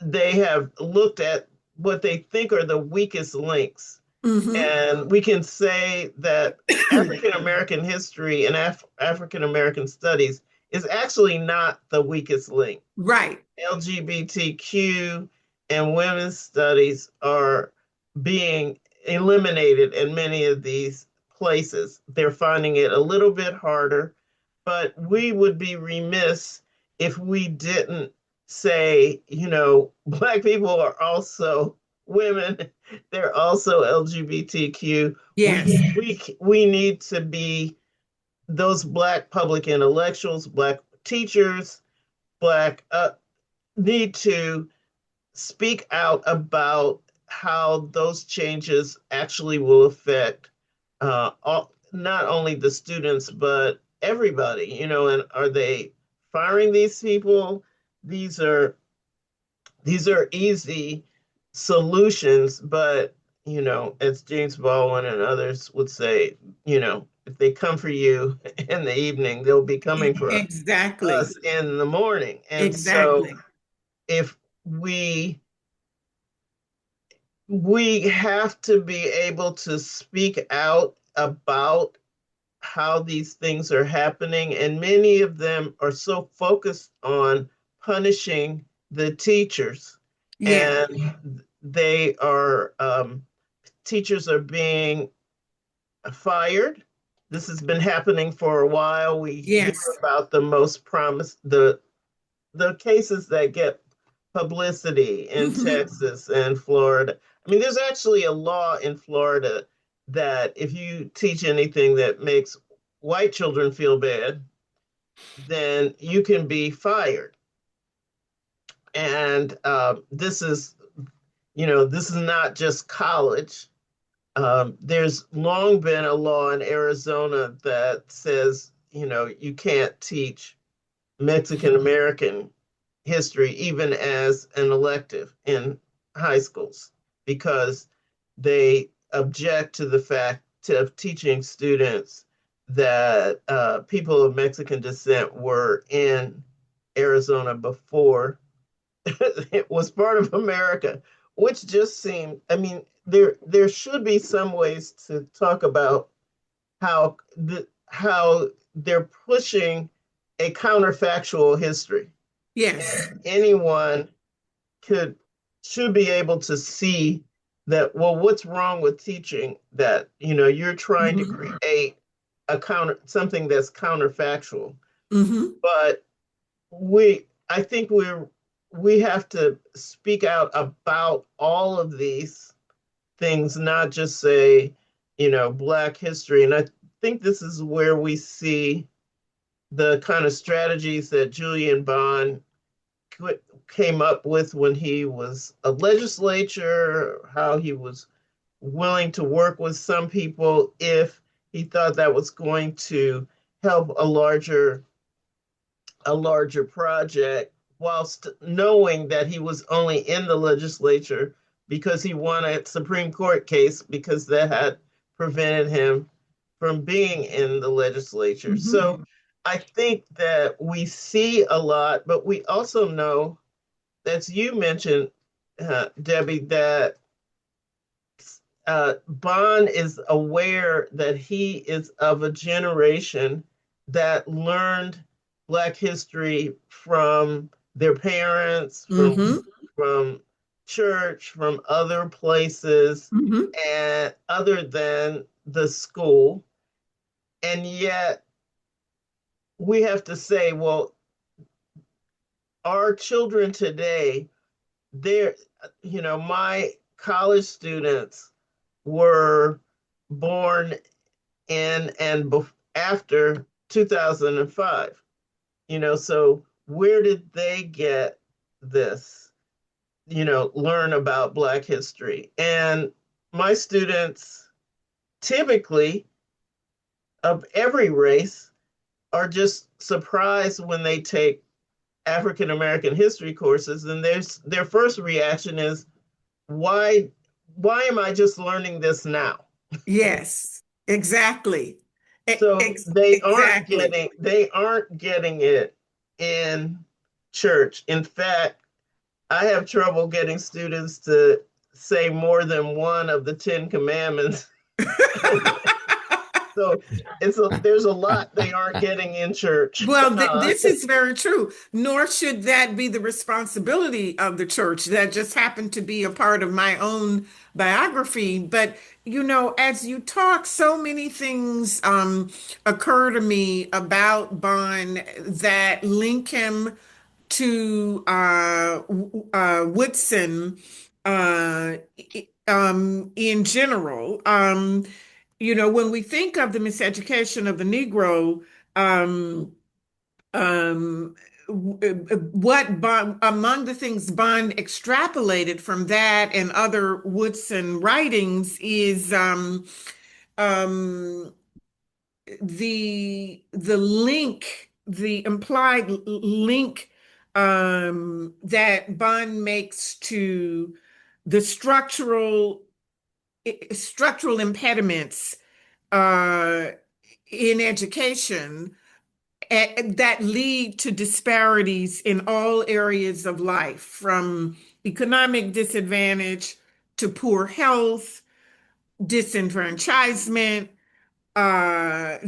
they have looked at what they think are the weakest links. Hmm. And we can say that African American history and African American studies is actually not the weakest link. Right. LGBTQ and women's studies are being eliminated in many of these places. They're finding it a little bit harder, but we would be remiss if we didn't say, Black people are also women, they're also LGBTQ. Yes. We need to be those Black public intellectuals, Black teachers, Black need to speak out about how those changes actually will affect not only the students but everybody. And are they firing these people? These are easy solutions, but as James Baldwin and others would say, if they come for you in the evening, they'll be coming for Exactly. us in the morning. And so Exactly. if we have to be able to speak out about how these things are happening, and many of them are so focused on punishing the teachers, Yeah. and they are teachers are being fired, This has been happening for a while. We hear Yes. about the most promise, the cases that get publicity in Hmm. Texas and Florida. I mean, there's actually a law in Florida that if you teach anything that makes white children feel bad, then you can be fired. And this is, this is not just college. There's long been a law in Arizona that says, you can't teach Mexican American history even as an elective in high schools because they object to the fact of teaching students that people of Mexican descent were in Arizona before it was part of America, which just seemed, I mean, there should be some ways to talk about how they're pushing a counterfactual history. Yes. And anyone could should be able to see that, well, what's wrong with teaching that, you're trying to Hmm. create a counter something that's counterfactual. Hmm. But I think we have to speak out about all of these things, not just say, Black history. And I think this is where we see the kind of strategies that Julian Bond came up with when he was a legislature, how he was willing to work with some people if he thought that was going to help a larger project, whilst knowing that he was only in the legislature because he won a Supreme Court case because that had prevented him from being in the legislature. Hmm. So I think that we see a lot, but we also know, as you mentioned, Debbie, that Bond is aware that he is of a generation that learned Black history from their parents, Hmm. from church, from other places, Hmm. and other than the school. And yet we have to say, well, our children today, they're, my college students were born in and after 2005. So where did they get this, learn about Black history? And my students, typically of every race, are just surprised when they take African American history courses, and their first reaction is, why why am I just learning this now? Yes. Exactly. So they aren't Exactly. getting they aren't getting it in church. In fact, I have trouble getting students to say more than one of the Ten Commandments. So there's a lot they aren't getting in church. Well, this is very true. Nor should that be the responsibility of the church. That just happened to be a part of my own biography. But, as you talk, so many things occur to me about Bond that link him to Woodson in general. When we think of the miseducation of the Negro, um, what Bond, among the things Bond extrapolated from that and other Woodson writings is um, the link, the implied link that Bond makes to the structural impediments uh, in education that lead to disparities in all areas of life, from economic disadvantage to poor health, disenfranchisement,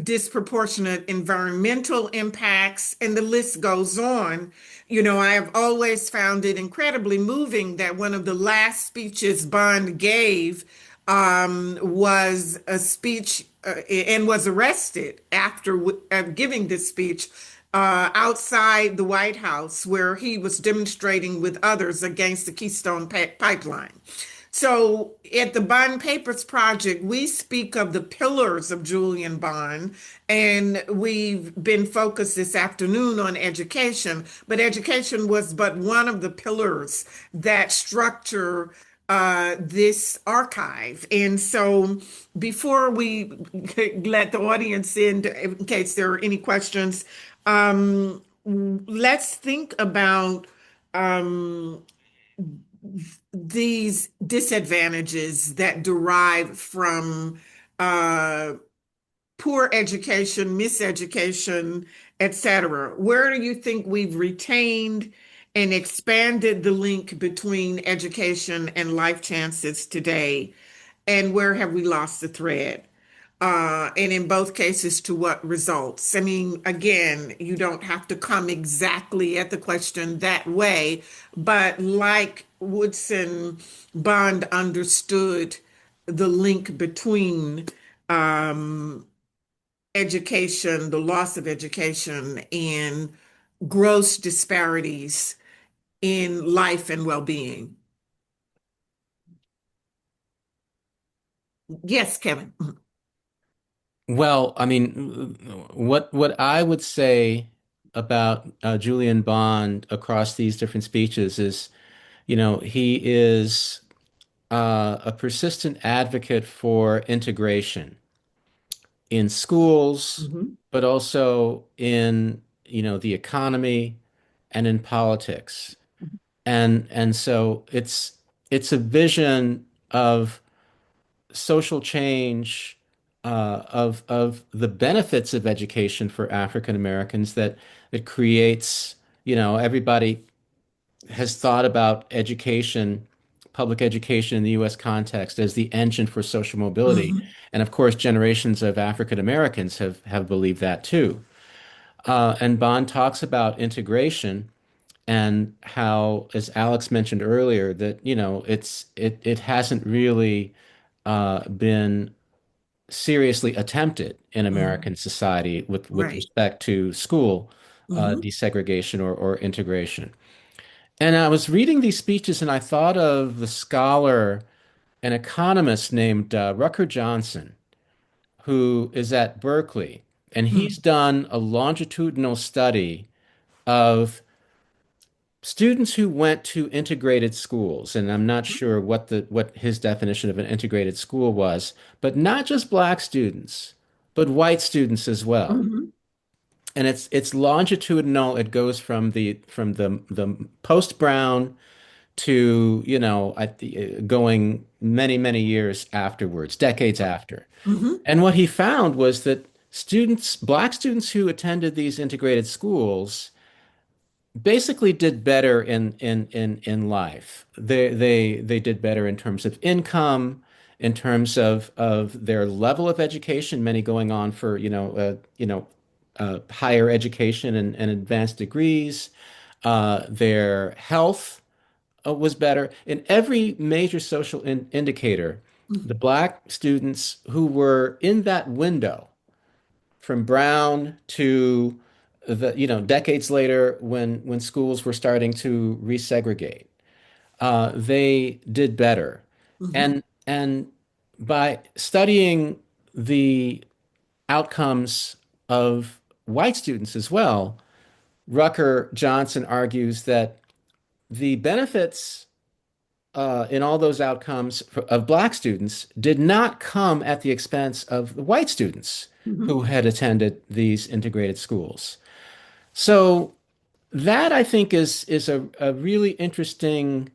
disproportionate environmental impacts, and the list goes on. I have always found it incredibly moving that one of the last speeches Bond gave was a speech and was arrested after giving this speech outside the White House, where he was demonstrating with others against the Keystone Pipeline. So at the Bond Papers Project, we speak of the pillars of Julian Bond, and we've been focused this afternoon on education, but education was but one of the pillars that structure this archive. And so before we let the audience in case there are any questions, let's think about um, these disadvantages that derive from uh, poor education, miseducation, etc. Where do you think we've retained and expanded the link between education and life chances today? And where have we lost the thread? And in both cases, to what results? I mean, again, you don't have to come exactly at the question that way, but like Woodson, Bond understood the link between um, education, the loss of education, and gross disparities in life and well-being. Yes, Kevin. Well, I mean, what I would say about Julian Bond across these different speeches is, he is a persistent advocate for integration in schools, Mhm. but also in, the economy and in politics. And so it's a vision of social change, of the benefits of education for African Americans that it creates, everybody has thought about education, public education in the US context as the engine for social mobility. Mhm. And of course, generations of African Americans have believed that too. And Bond talks about integration and how, as Alex mentioned earlier, that, it hasn't really been seriously attempted in Mhm. American society with Right. respect to school Mhm. desegregation or integration. And I was reading these speeches and I thought of the scholar, an economist named Rucker Johnson, who is at Berkeley. And he's Mhm. done a longitudinal study of students who went to integrated schools. And I'm not sure what his definition of an integrated school was, but not just black students, but white students as well. Mhm. And it's longitudinal. It goes from the post-Brown to, going many, many years afterwards, decades after. Mhm. And what he found was that black students who attended these integrated schools basically did better in life. They did better in terms of income, in terms of their level of education, many going on for, higher education and advanced degrees. Their health was better. In every major social indicator, the Mhm. black students who were in that window from Brown to decades later when schools were starting to resegregate, they did better. Mhm. And by studying the outcomes of white students as well, Rucker Johnson argues that the benefits in all those outcomes of black students did not come at the expense of the white students Mhm. who had attended these integrated schools. So that I think is a really interesting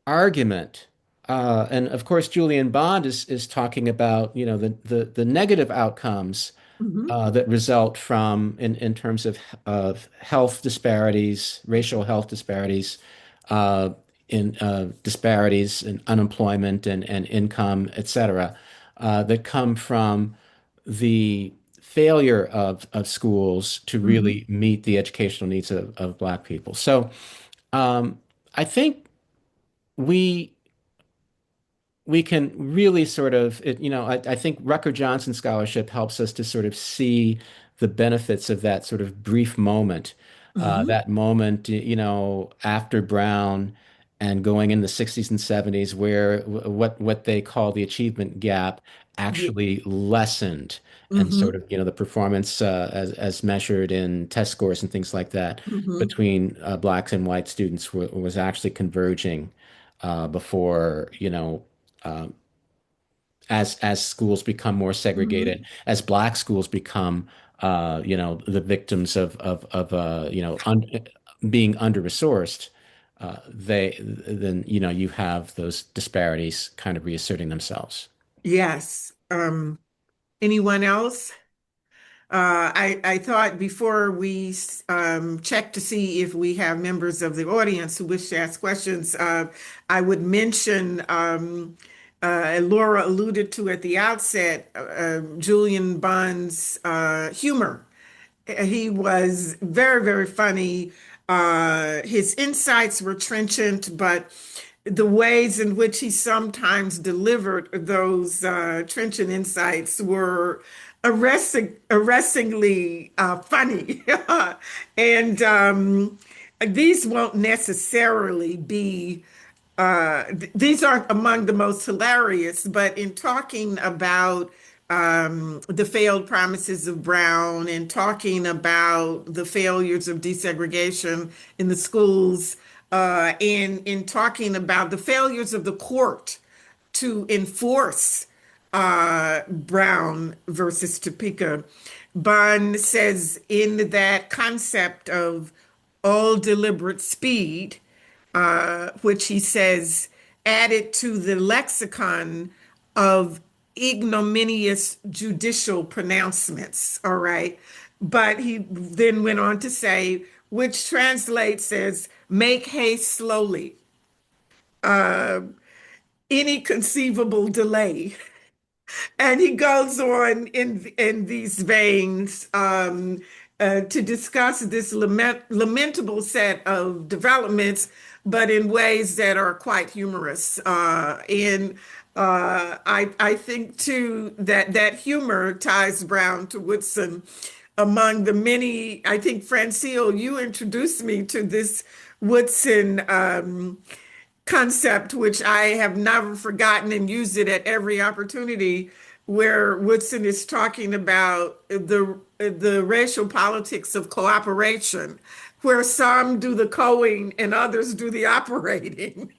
argument. And of course, Julian Bond is talking about, the negative outcomes Mhm. that result from in terms of health disparities, racial health disparities, uh, in disparities in unemployment and income, et cetera, that come from the failure of schools to Mhm. really meet the educational needs of Black people. So I think we we can really sort of, I think Rucker Johnson scholarship helps us to sort of see the benefits of that sort of brief moment, Hmm. that moment, after Brown and going in the 60s and 70s, where what they call the achievement gap Yeah. actually lessened, and Hmm. sort of, the performance as measured in test scores and things like that Hmm. between blacks and white students was actually converging before, uh, as schools become more Hmm. segregated, as black schools become, the victims of being under-resourced, then you have those disparities kind of reasserting themselves. Yes. Anyone else? I thought before we check to see if we have members of the audience who wish to ask questions, I would mention, Laura alluded to at the outset, Julian Bond's humor. He was very, very funny. His insights were trenchant, but the ways in which he sometimes delivered those trenchant insights were arrestingly funny. And these won't necessarily be these aren't among the most hilarious, but in talking about the failed promises of Brown and talking about the failures of desegregation in the schools, and in talking about the failures of the court to enforce Brown versus Topeka, Bond says in that concept of all deliberate speed, which he says added to the lexicon of ignominious judicial pronouncements. All right. But he then went on to say, which translates as make haste slowly, any conceivable delay. And he goes on in these veins, to discuss this lamentable set of developments, but in ways that are quite humorous. And I think too that that humor ties Brown to Woodson. Among the many, I think Francille, you introduced me to this Woodson concept, which I have never forgotten and use it at every opportunity, where Woodson is talking about the racial politics of cooperation, where some do the coing and others do the operating.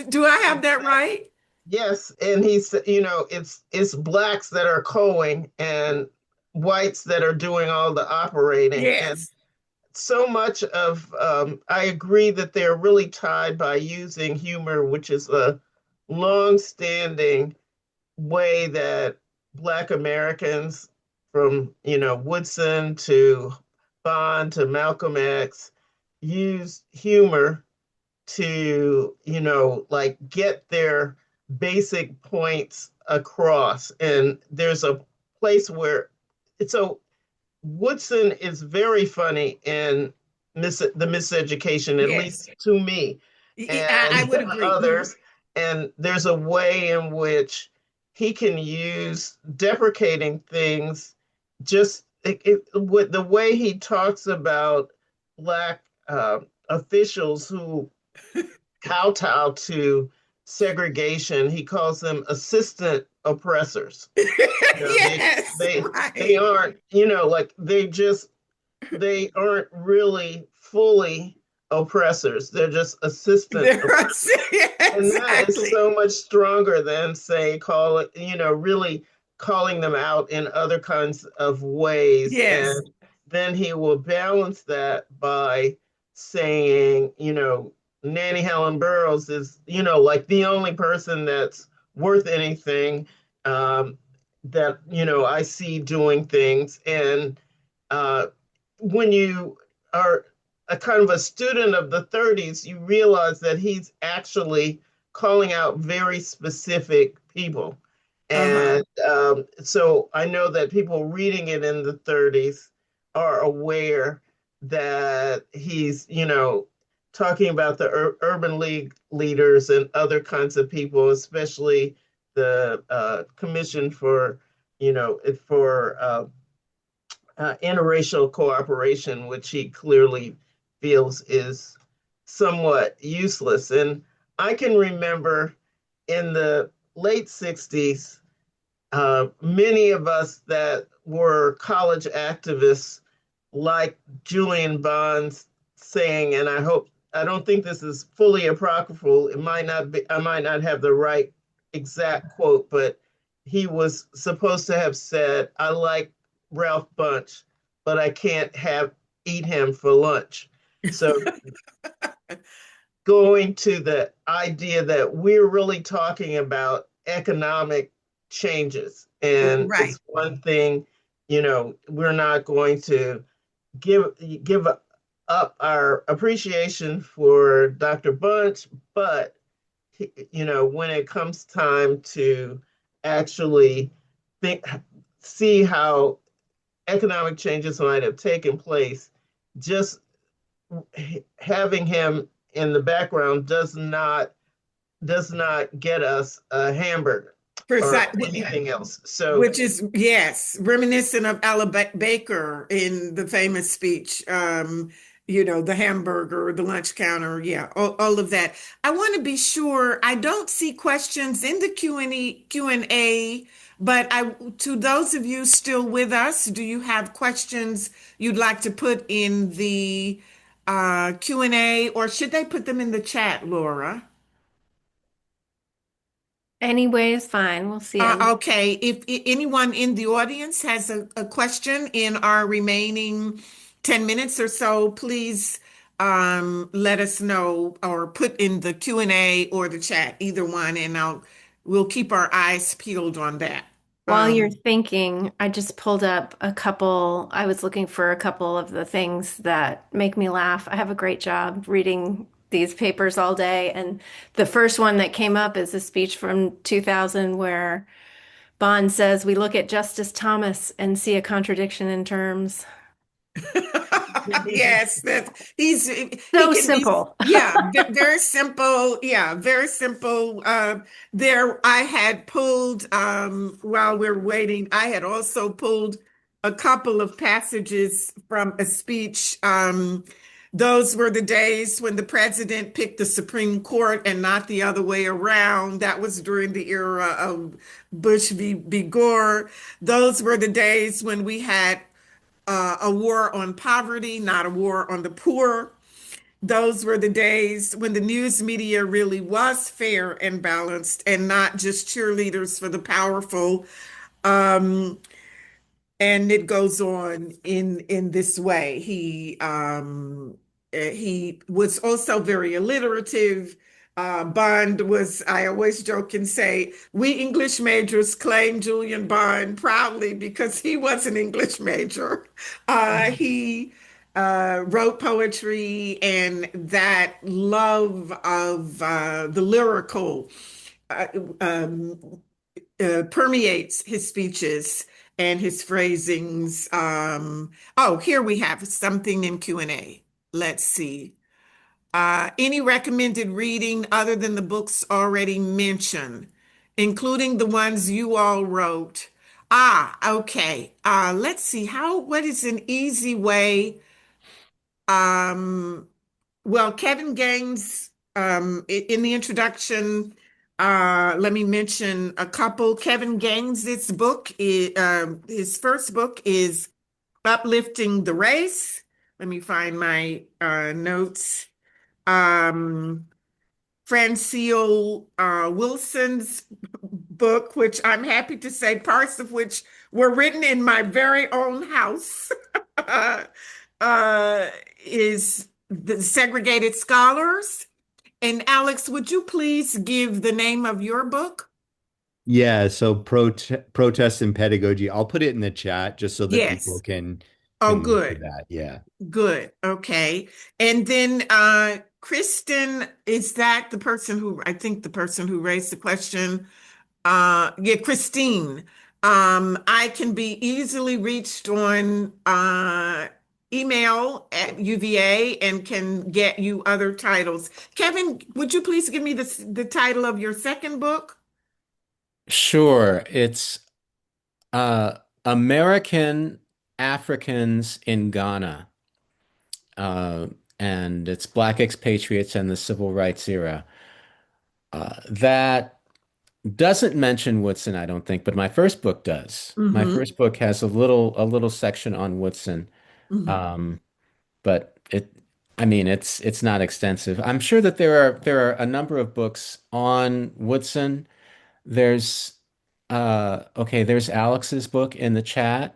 Do I have that right? Yes, and it's blacks that are coing and whites that are doing all the operating. And Yes. so much of I agree that they're really tied by using humor, which is a long-standing way that Black Americans, from Woodson to Bond to Malcolm X, use humor to, like get their basic points across. And there's a place where it's so Woodson is very funny in the Miseducation, at Yes. least to me I and would agree. Mhm. others. And there's a way in which he can use deprecating things, just with the way he talks about Black officials who kowtow to segregation. He calls them assistant oppressors. They Yes, they right. aren't, like they aren't really fully oppressors. They're just assistant There are, oppressors. And that is exactly. so much stronger than say call it, really calling them out in other kinds of ways. Yes. And then he will balance that by saying, Nanny Helen Burroughs is, like the only person that's worth anything, that, I see doing things. And uh, when you are a kind of a student of the 30s, you realize that he's actually calling out very specific people. Uh-huh. And so I know that people reading it in the 30s are aware that he's, talking about the urban league leaders and other kinds of people, especially the Commission for, interracial cooperation, which he clearly feels is somewhat useless. And I can remember in the late 60s, many of us that were college activists, like Julian Bond, saying, and I don't think this is fully apocryphal. It might not be, I might not have the right exact quote, but he was supposed to have said, I like Ralph Bunche, but I can't eat him for lunch. So going to the idea that we're really talking about economic changes. And Right. it's one thing, we're not going to give up our appreciation for Dr. Bunch, but when it comes time to actually see how economic changes might have taken place, just having him in the background does not get us a hamburger or Precisely. anything else. So Which is, yes, reminiscent of Ella Baker in the famous speech, the hamburger, the lunch counter, yeah, all of that. I want to be sure I don't see questions in the Q&A, but to those of you still with us, do you have questions you'd like to put in the Q&A, or should they put them in the chat, Laura? Any way is fine. We'll see them. Okay, if anyone in the audience has a question in our remaining 10 minutes or so, please let us know or put in the Q&A or the chat, either one, and we'll keep our eyes peeled on that. While you're thinking, I just pulled up a couple. I was looking for a couple of the things that make me laugh. I have a great job reading these papers all day. And the first one that came up is a speech from 2000 where Bond says, we look at Justice Thomas and see a contradiction in terms. Yes, he So can be, simple. yeah, very simple. Yeah, very simple. I had pulled while we're waiting, I had also pulled a couple of passages from a speech. Those were the days when the president picked the Supreme Court and not the other way around. That was during the era of Bush v. Gore. Those were the days when we had a war on poverty, not a war on the poor. Those were the days when the news media really was fair and balanced and not just cheerleaders for the powerful. Um, and it goes on in this way. He was also very alliterative. Bond was, I always joke and say, we English majors claim Julian Bond proudly because he was an English major. He wrote poetry, and that love of the lyrical uh, um, permeates his speeches and his phrasings. Oh, here we have something in Q&A. Let's see. Any recommended reading other than the books already mentioned, including the ones you all wrote? Okay. Let's see. What is an easy way? Um, well, Kevin Gaines, in the introduction, let me mention a couple. Kevin Gaines' book, his first book is Uplifting the Race. Let me find my notes. Um, Francille Wilson's book, which I'm happy to say parts of which were written in my very own house, uh, is The Segregated Scholars. And Alex, would you please give the name of your book? Yeah, so protest and pedagogy. I'll put it in the chat just so that people Yes. can Oh, look at good. that. Yeah. Good. Okay. And then Kristen, is that I think the person who raised the question? Yeah, Christine. I can be easily reached on email at UVA and can get you other titles. Kevin, would you please give me the title of your second book? Sure. It's uh, American Africans in Ghana. Uh, and it's Black expatriates and the Civil Rights era. That doesn't mention Woodson, I don't think, but my first book does. My Mm-hmm. first book has a little section on Woodson. Mm-hmm. Um, but I mean, it's not extensive. I'm sure that there are a number of books on Woodson. There's okay, there's Alex's book in the chat.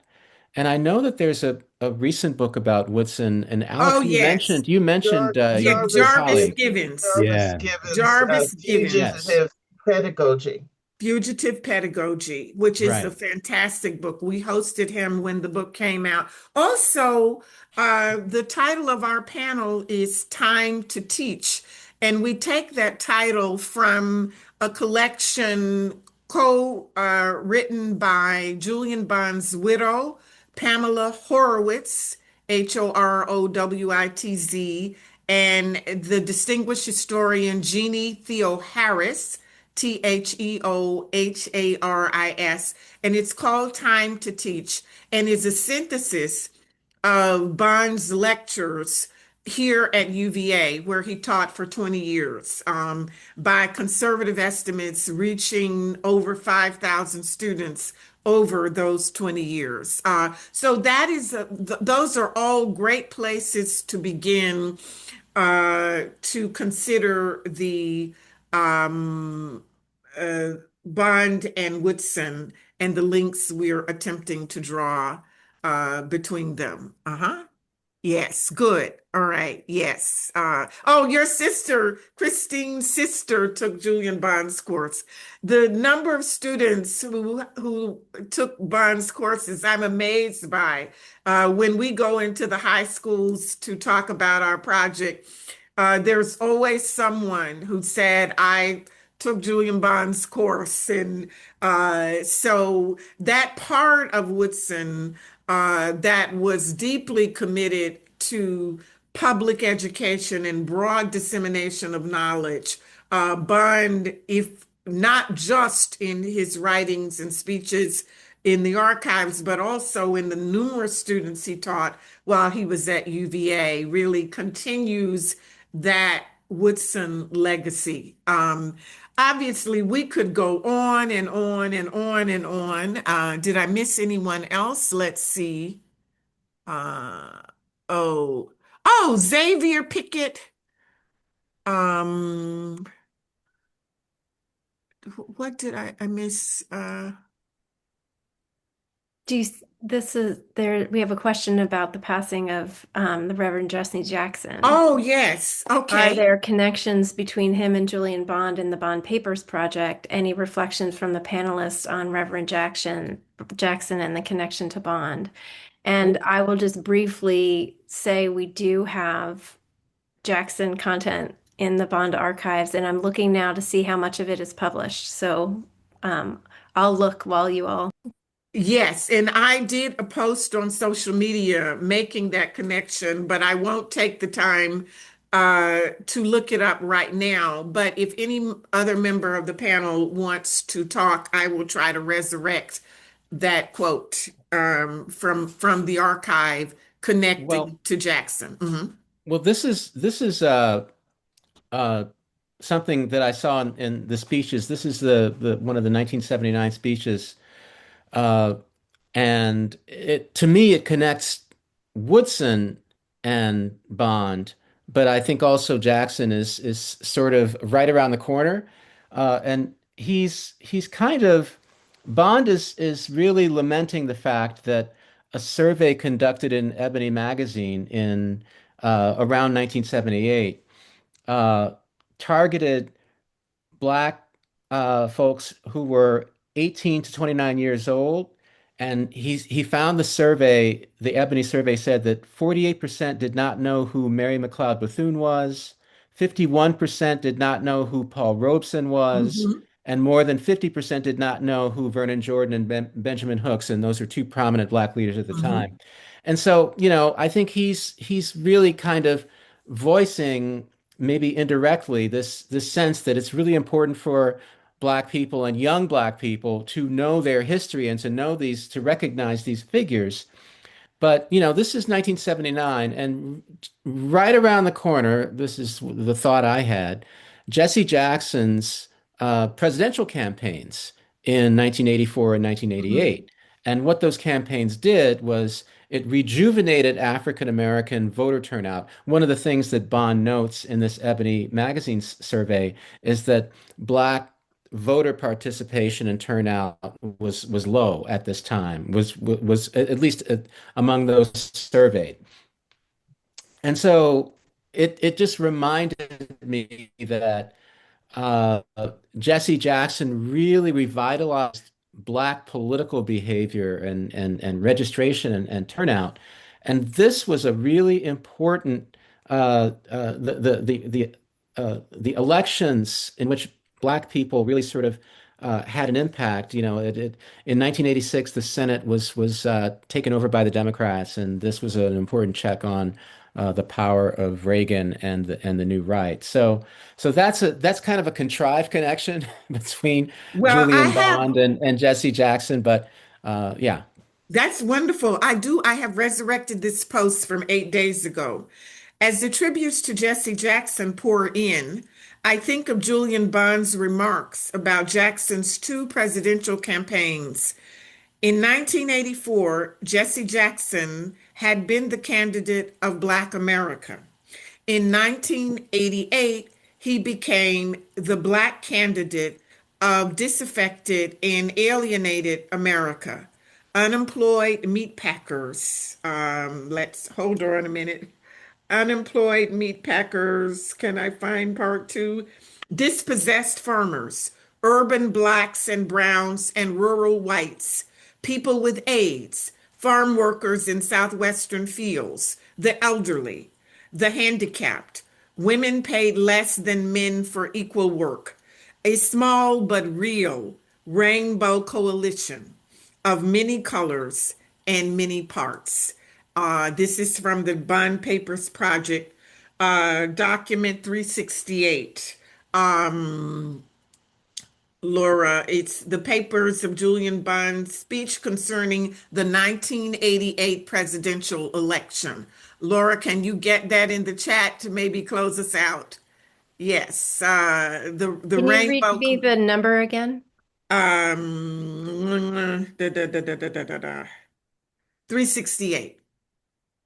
And I know that there's a recent book about Woodson. And Oh, Alex, yes. you mentioned Yeah, your Jarvis Jarvis Gibbs, colleague. Givens. Jarvis Yeah. Gibbons, Jarvis Givens. Yes, fugitive pedagogy. Fugitive Pedagogy, which is a right. fantastic book. We hosted him when the book came out. Also, the title of our panel is Time to Teach. And we take that title from a collection co-written by Julian Bond's widow, Pamela Horowitz, Horowitz, and the distinguished historian Jeannie Theo Harris. Theoharis, and it's called Time to Teach, and is a synthesis of Bond's lectures here at UVA, where he taught for 20 years, by conservative estimates, reaching over 5,000 students over those 20 years. So that is, those are all great places to begin to consider the um, uh, Bond and Woodson and the links we're attempting to draw between them. Uh-huh. Yes, good. All right. Yes. Oh, your sister, Christine's sister, took Julian Bond's course. The number of students who took Bond's courses, I'm amazed by. When we go into the high schools to talk about our project, there's always someone who said, I took Julian Bond's course. And so that part of Woodson that was deeply committed to public education and broad dissemination of knowledge. Bond, if not just in his writings and speeches in the archives, but also in the numerous students he taught while he was at UVA, really continues that Woodson legacy. Obviously, we could go on and on and on and on. Did I miss anyone else? Let's see. Uh, oh, oh, Xavier Pickett. Um, what did I miss? Do you, this is there, we have a question about the passing of the Reverend Jesse Jackson. Oh, yes. Are Okay. there connections between him and Julian Bond and the Bond Papers Project? Any reflections from the panelists on Reverend Jackson and the connection to Bond? And I will just briefly say we do have Jackson content in the Bond archives, and I'm looking now to see how much of it is published. So I'll look while you all. Yes, and I did a post on social media making that connection, but I won't take the time to look it up right now. But if any other member of the panel wants to talk, I will try to resurrect that quote from the archive connecting Well, to Jackson. Mhm. well, this is uh, something that I saw in the speeches. This is the one of the 1979 speeches. Uh, and it to me it connects Woodson and Bond, but I think also Jackson is sort of right around the corner, and he's kind of Bond is really lamenting the fact that a survey conducted in Ebony magazine in around 1978 uh, targeted black folks who were 18 to 29 years old. And he found the survey, the Ebony survey said that 48% did not know who Mary McLeod Bethune was, 51% did not know who Paul Robeson was, Mhm. and more than 50% did not know who Vernon Jordan and Benjamin Hooks, and those are two prominent Black leaders at the Mhm. time. And so, I think he's really kind of voicing maybe indirectly this sense that it's really important for Black people and young Black people to know their history and to know to recognize these figures. But, this is 1979, and right around the corner, this is the thought I had, Jesse Jackson's presidential campaigns in 1984 and Mhm. 1988. And what those campaigns did was it rejuvenated African American voter turnout. One of the things that Bond notes in this Ebony magazine survey is that Black voter participation and turnout was low at this time, was at least among those surveyed. And so it just reminded me that uh, Jesse Jackson really revitalized Black political behavior and registration and turnout. And this was a really important the elections in which Black people really sort of had an impact. In 1986, the Senate was taken over by the Democrats, and this was an important check on the power of Reagan and the new right. So that's kind of a contrived connection between Well, Julian Bond and Jesse Jackson, but yeah. that's wonderful. I have resurrected this post from 8 days ago. As the tributes to Jesse Jackson pour in, I think of Julian Bond's remarks about Jackson's two presidential campaigns. In 1984, Jesse Jackson had been the candidate of Black America. In 1988, he became the Black candidate of disaffected and alienated America. Unemployed meat packers. Let's hold on a minute. Unemployed meat packers. Can I find part two? Dispossessed farmers, urban blacks and browns and rural whites, people with AIDS, farm workers in southwestern fields, the elderly, the handicapped, women paid less than men for equal work, a small but real rainbow coalition of many colors and many parts. This is from the Bond Papers Project, document 368. Laura, it's the papers of Julian Bond's speech concerning the 1988 presidential election. Laura, can you get that in the chat to maybe close us out? Yes, the Can you read rainbow, me the number again? da, da, da, da, da, da, da, da. 368.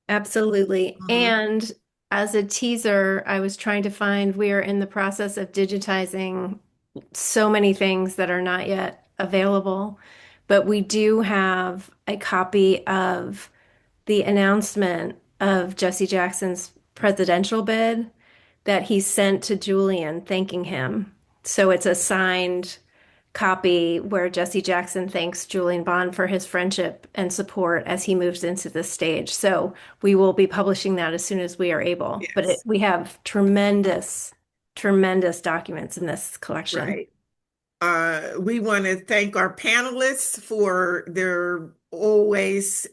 Absolutely. Mhm. And as a teaser, I was trying to find, we are in the process of digitizing so many things that are not yet available, but we do have a copy of the announcement of Jesse Jackson's presidential bid that he sent to Julian thanking him. So it's a signed copy where Jesse Jackson thanks Julian Bond for his friendship and support as he moves into the stage. So we will be publishing that as soon as we are able. But Yes, we have tremendous, tremendous documents in this collection. right. We want to thank our panelists for their always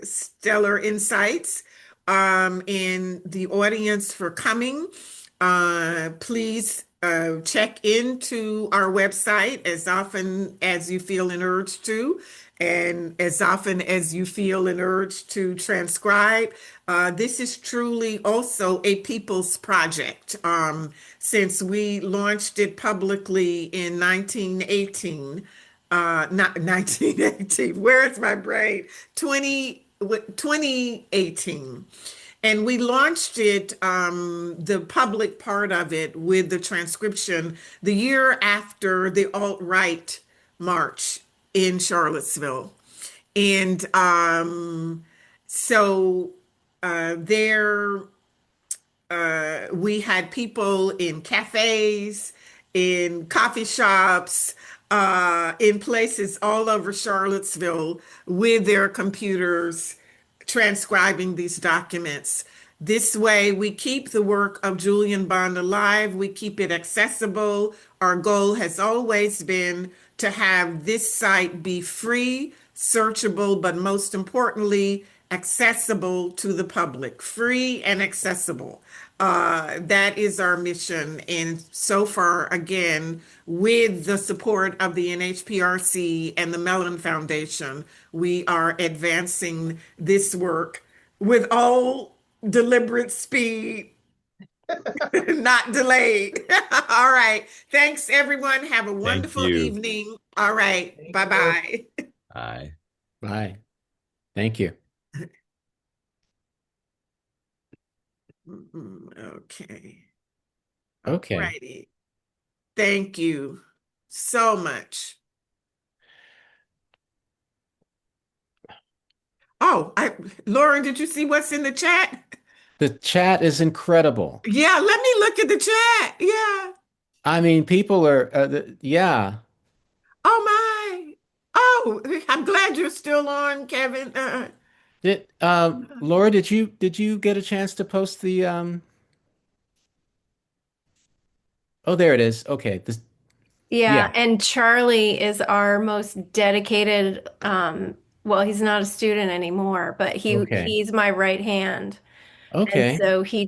stellar insights, and the audience for coming. Please check into our website as often as you feel an urge to, and as often as you feel an urge to transcribe. This is truly also a people's project. Since we launched it publicly in 1918, not 1918, where is my brain? 2018. And we launched it, the public part of it, with the transcription the year after the alt-right march in Charlottesville. And so there we had people in cafes, in coffee shops, in places all over Charlottesville with their computers transcribing these documents. This way, we keep the work of Julian Bond alive. We keep it accessible. Our goal has always been to have this site be free, searchable, but most importantly, accessible to the public, free and accessible. That is our mission. And so far, again, with the support of the NHPRC and the Mellon Foundation, we are advancing this work with all deliberate speed, not delayed. All right. Thanks, everyone. Have a Thank wonderful you. evening. All right. Thank you. Bye-bye. Bye. Bye. Thank you. Okay. Okay. Righty. Thank you so much. Oh, Lauren, did you see what's in the chat? The chat is incredible. Yeah, let me look at the chat. Yeah. I mean, people are, yeah. Oh my. Oh, I'm glad you're still on, Kevin. Laura, did you get a chance to post the Oh, there it is. Okay. Yeah, Yeah. and Charlie is our most dedicated, well, he's not a student anymore, but Okay. he's my right hand. And Okay. so he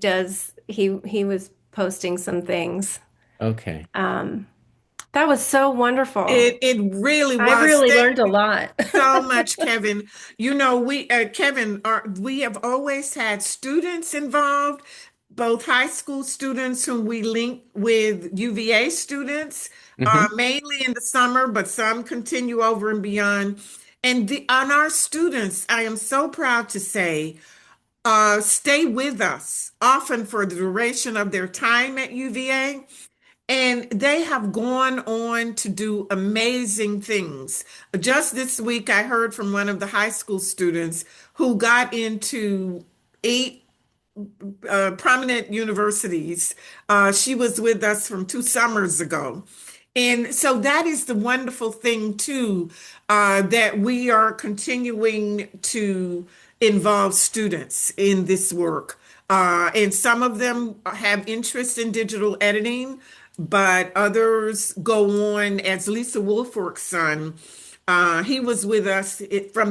was posting some things. Okay. Um, that was so wonderful. It really I was. really learned a lot. So much, Kevin. You know, Kevin, we have always had students involved, both high school students whom we link with UVA students, Hmm. mainly in the summer, but some continue over and beyond. And on our students, I am so proud to say, stay with us often for the duration of their time at UVA. And they have gone on to do amazing things. Just this week, I heard from one of the high school students who got into eight prominent universities. She was with us from 2 summers ago. And so that is the wonderful thing, too, that we are continuing to involve students in this work. And some of them have interest in digital editing, but others go on, as Lisa Woolfolk's son. He was with us from